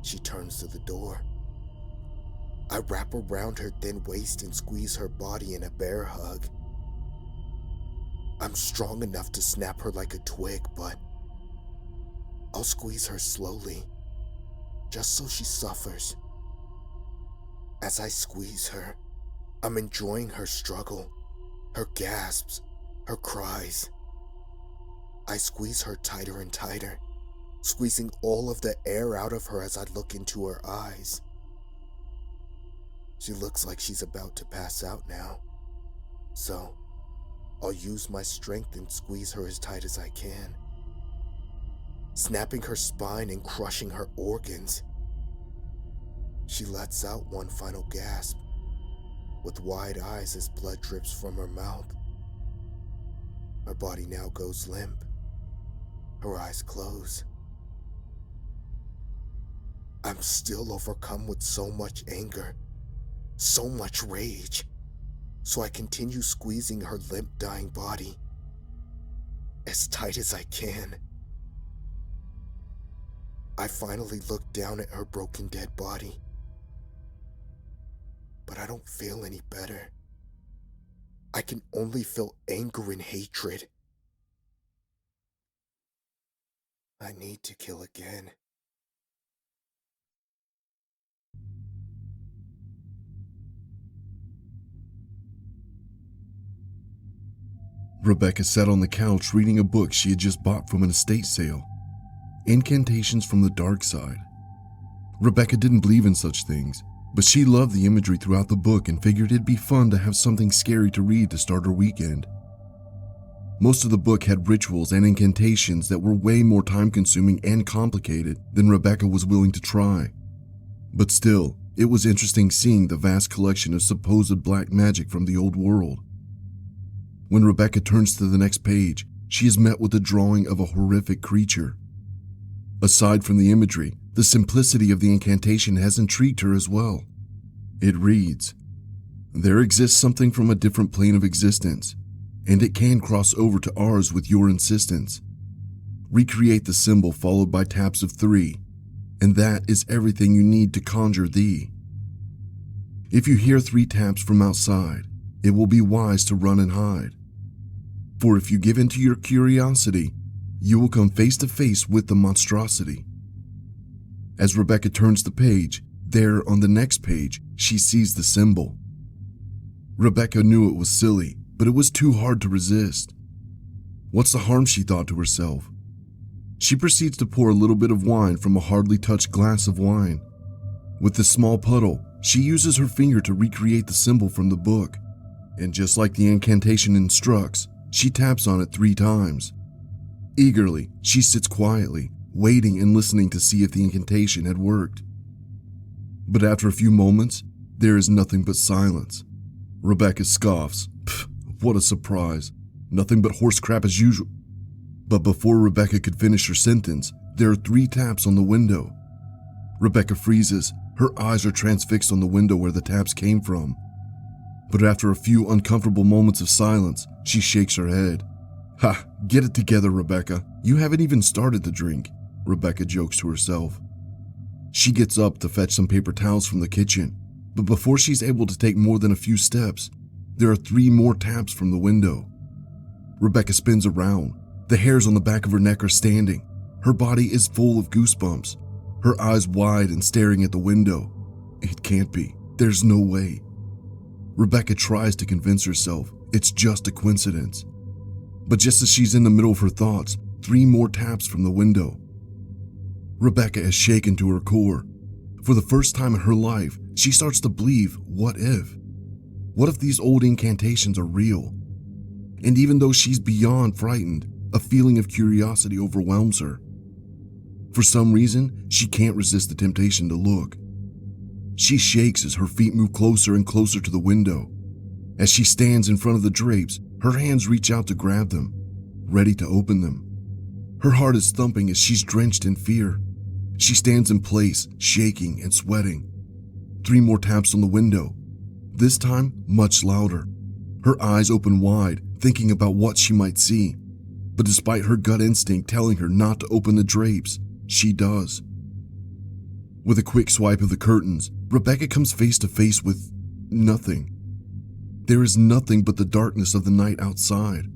[SPEAKER 10] She turns to the door. I wrap around her thin waist and squeeze her body in a bear hug. I'm strong enough to snap her like a twig, but I'll squeeze her slowly, just so she suffers. As I squeeze her, I'm enjoying her struggle, her gasps, her cries. I squeeze her tighter and tighter, squeezing all of the air out of her as I look into her eyes. She looks like she's about to pass out now, so I'll use my strength and squeeze her as tight as I can, snapping her spine and crushing her organs. She lets out one final gasp, with wide eyes as blood drips from her mouth. Her body now goes limp. Her eyes close. I'm still overcome with so much anger, so much rage, so I continue squeezing her limp, dying body as tight as I can. I finally look down at her broken, dead body, but I don't feel any better. I can only feel anger and hatred. I need to kill again.
[SPEAKER 6] Rebecca sat on the couch reading a book she had just bought from an estate sale, Incantations from the Dark Side. Rebecca didn't believe in such things, but she loved the imagery throughout the book and figured it'd be fun to have something scary to read to start her weekend. Most of the book had rituals and incantations that were way more time-consuming and complicated than Rebecca was willing to try. But still, it was interesting seeing the vast collection of supposed black magic from the old world. When Rebecca turns to the next page, she is met with a drawing of a horrific creature. Aside from the imagery, the simplicity of the incantation has intrigued her as well. It reads, "There exists something from a different plane of existence, and it can cross over to ours with your insistence. Recreate the symbol followed by taps of 3, and that is everything you need to conjure thee. If you hear 3 taps from outside, it will be wise to run and hide. For if you give in to your curiosity, you will come face to face with the monstrosity." As Rebecca turns the page, there on the next page, she sees the symbol. Rebecca knew it was silly, but it was too hard to resist. What's the harm, she thought to herself. She proceeds to pour a little bit of wine from a hardly touched glass of wine. With the small puddle, she uses her finger to recreate the symbol from the book, and just like the incantation instructs, she taps on it 3 times. Eagerly, she sits quietly, waiting and listening to see if the incantation had worked. But after a few moments, there is nothing but silence. Rebecca scoffs. Pfft, what a surprise. Nothing but horse crap as usual. But before Rebecca could finish her sentence, there are 3 taps on the window. Rebecca freezes. Her eyes are transfixed on the window where the taps came from. But after a few uncomfortable moments of silence, she shakes her head. "Ha, get it together, Rebecca. You haven't even started the drink," Rebecca jokes to herself. She gets up to fetch some paper towels from the kitchen, but before she's able to take more than a few steps, there are 3 more taps from the window. Rebecca spins around. The hairs on the back of her neck are standing. Her body is full of goosebumps, her eyes wide and staring at the window. It can't be. There's no way. Rebecca tries to convince herself it's just a coincidence. But just as she's in the middle of her thoughts, 3 more taps from the window. Rebecca is shaken to her core. For the first time in her life, she starts to believe, what if? What if these old incantations are real? And even though she's beyond frightened, a feeling of curiosity overwhelms her. For some reason, she can't resist the temptation to look. She shakes as her feet move closer and closer to the window. As she stands in front of the drapes, her hands reach out to grab them, ready to open them. Her heart is thumping as she's drenched in fear. She stands in place, shaking and sweating. 3 more taps on the window, this time much louder. Her eyes open wide, thinking about what she might see. But despite her gut instinct telling her not to open the drapes, she does. With a quick swipe of the curtains, Rebecca comes face to face with nothing. There is nothing but the darkness of the night outside.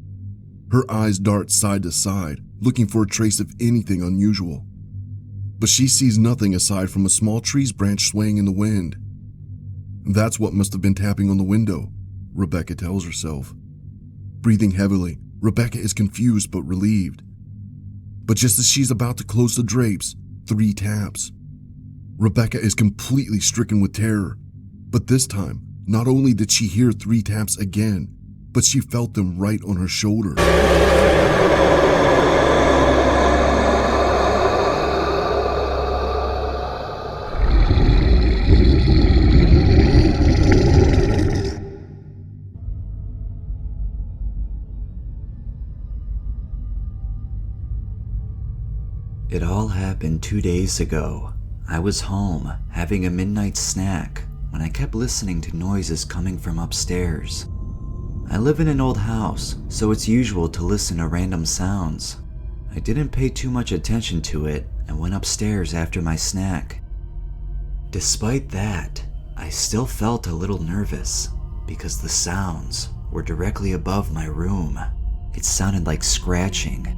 [SPEAKER 6] Her eyes dart side to side, looking for a trace of anything unusual. But she sees nothing aside from a small tree's branch swaying in the wind. That's what must have been tapping on the window, Rebecca tells herself. Breathing heavily, Rebecca is confused but relieved. But just as she's about to close the drapes, 3 taps. Rebecca is completely stricken with terror. But this time, not only did she hear 3 taps again, but she felt them right on her shoulder.
[SPEAKER 12] It all happened 2 days ago. I was home, having a midnight snack, when I kept listening to noises coming from upstairs. I live in an old house, so it's usual to listen to random sounds. I didn't pay too much attention to it and went upstairs after my snack. Despite that, I still felt a little nervous because the sounds were directly above my room. It sounded like scratching.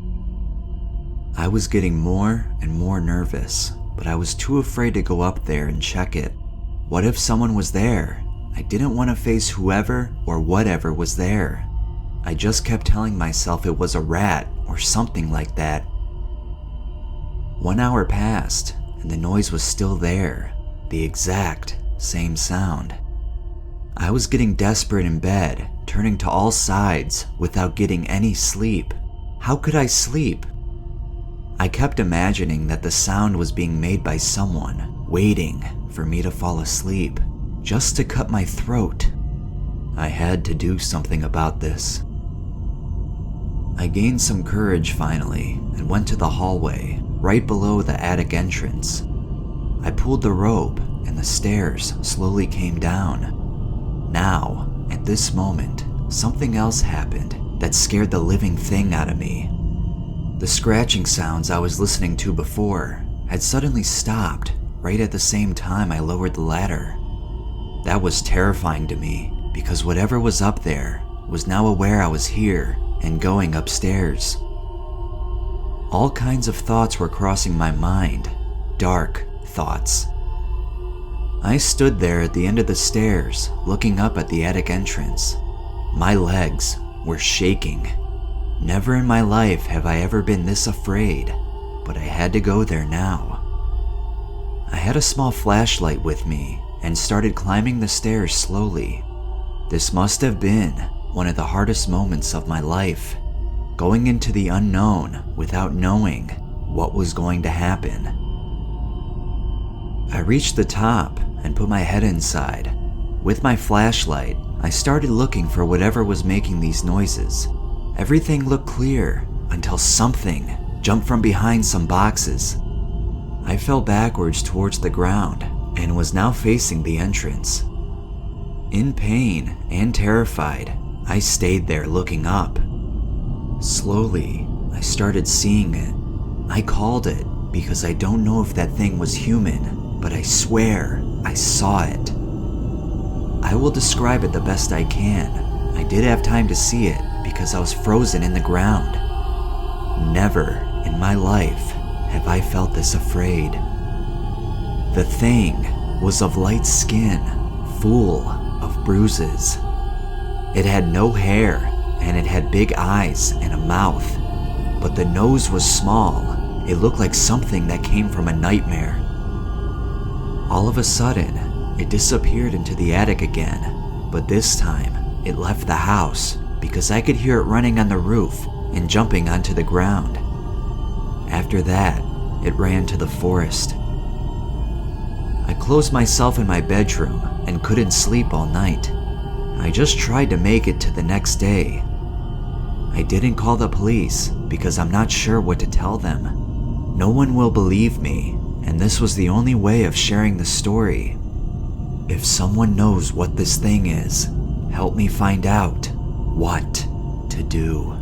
[SPEAKER 12] I was getting more and more nervous, but I was too afraid to go up there and check it. What if someone was there? I didn't want to face whoever or whatever was there. I just kept telling myself it was a rat or something like that. 1 hour passed, and the noise was still there, the exact same sound. I was getting desperate in bed, turning to all sides without getting any sleep. How could I sleep? I kept imagining that the sound was being made by someone, waiting for me to fall asleep, just to cut my throat. I had to do something about this. I gained some courage finally and went to the hallway, right below the attic entrance. I pulled the rope and the stairs slowly came down. Now, at this moment, something else happened that scared the living thing out of me. The scratching sounds I was listening to before had suddenly stopped right at the same time I lowered the ladder. That was terrifying to me because whatever was up there was now aware I was here and going upstairs. All kinds of thoughts were crossing my mind, dark thoughts. I stood there at the end of the stairs, looking up at the attic entrance. My legs were shaking. Never in my life have I ever been this afraid, but I had to go there now. I had a small flashlight with me and started climbing the stairs slowly. This must have been one of the hardest moments of my life, going into the unknown without knowing what was going to happen. I reached the top and put my head inside. With my flashlight, I started looking for whatever was making these noises. Everything looked clear until something jumped from behind some boxes. I fell backwards towards the ground and was now facing the entrance. In pain and terrified, I stayed there looking up. Slowly, I started seeing it. I called it because I don't know if that thing was human, but I swear I saw it. I will describe it the best I can. I did have time to see it because I was frozen in the ground. Never in my life have I felt this afraid. The thing was of light skin, full of bruises. It had no hair and it had big eyes and a mouth, but the nose was small. It looked like something that came from a nightmare. All of a sudden, it disappeared into the attic again, but this time it left the house because I could hear it running on the roof and jumping onto the ground. After that, it ran to the forest. I closed myself in my bedroom and couldn't sleep all night. I just tried to make it to the next day. I didn't call the police because I'm not sure what to tell them. No one will believe me, and this was the only way of sharing the story. If someone knows what this thing is, help me find out what to do.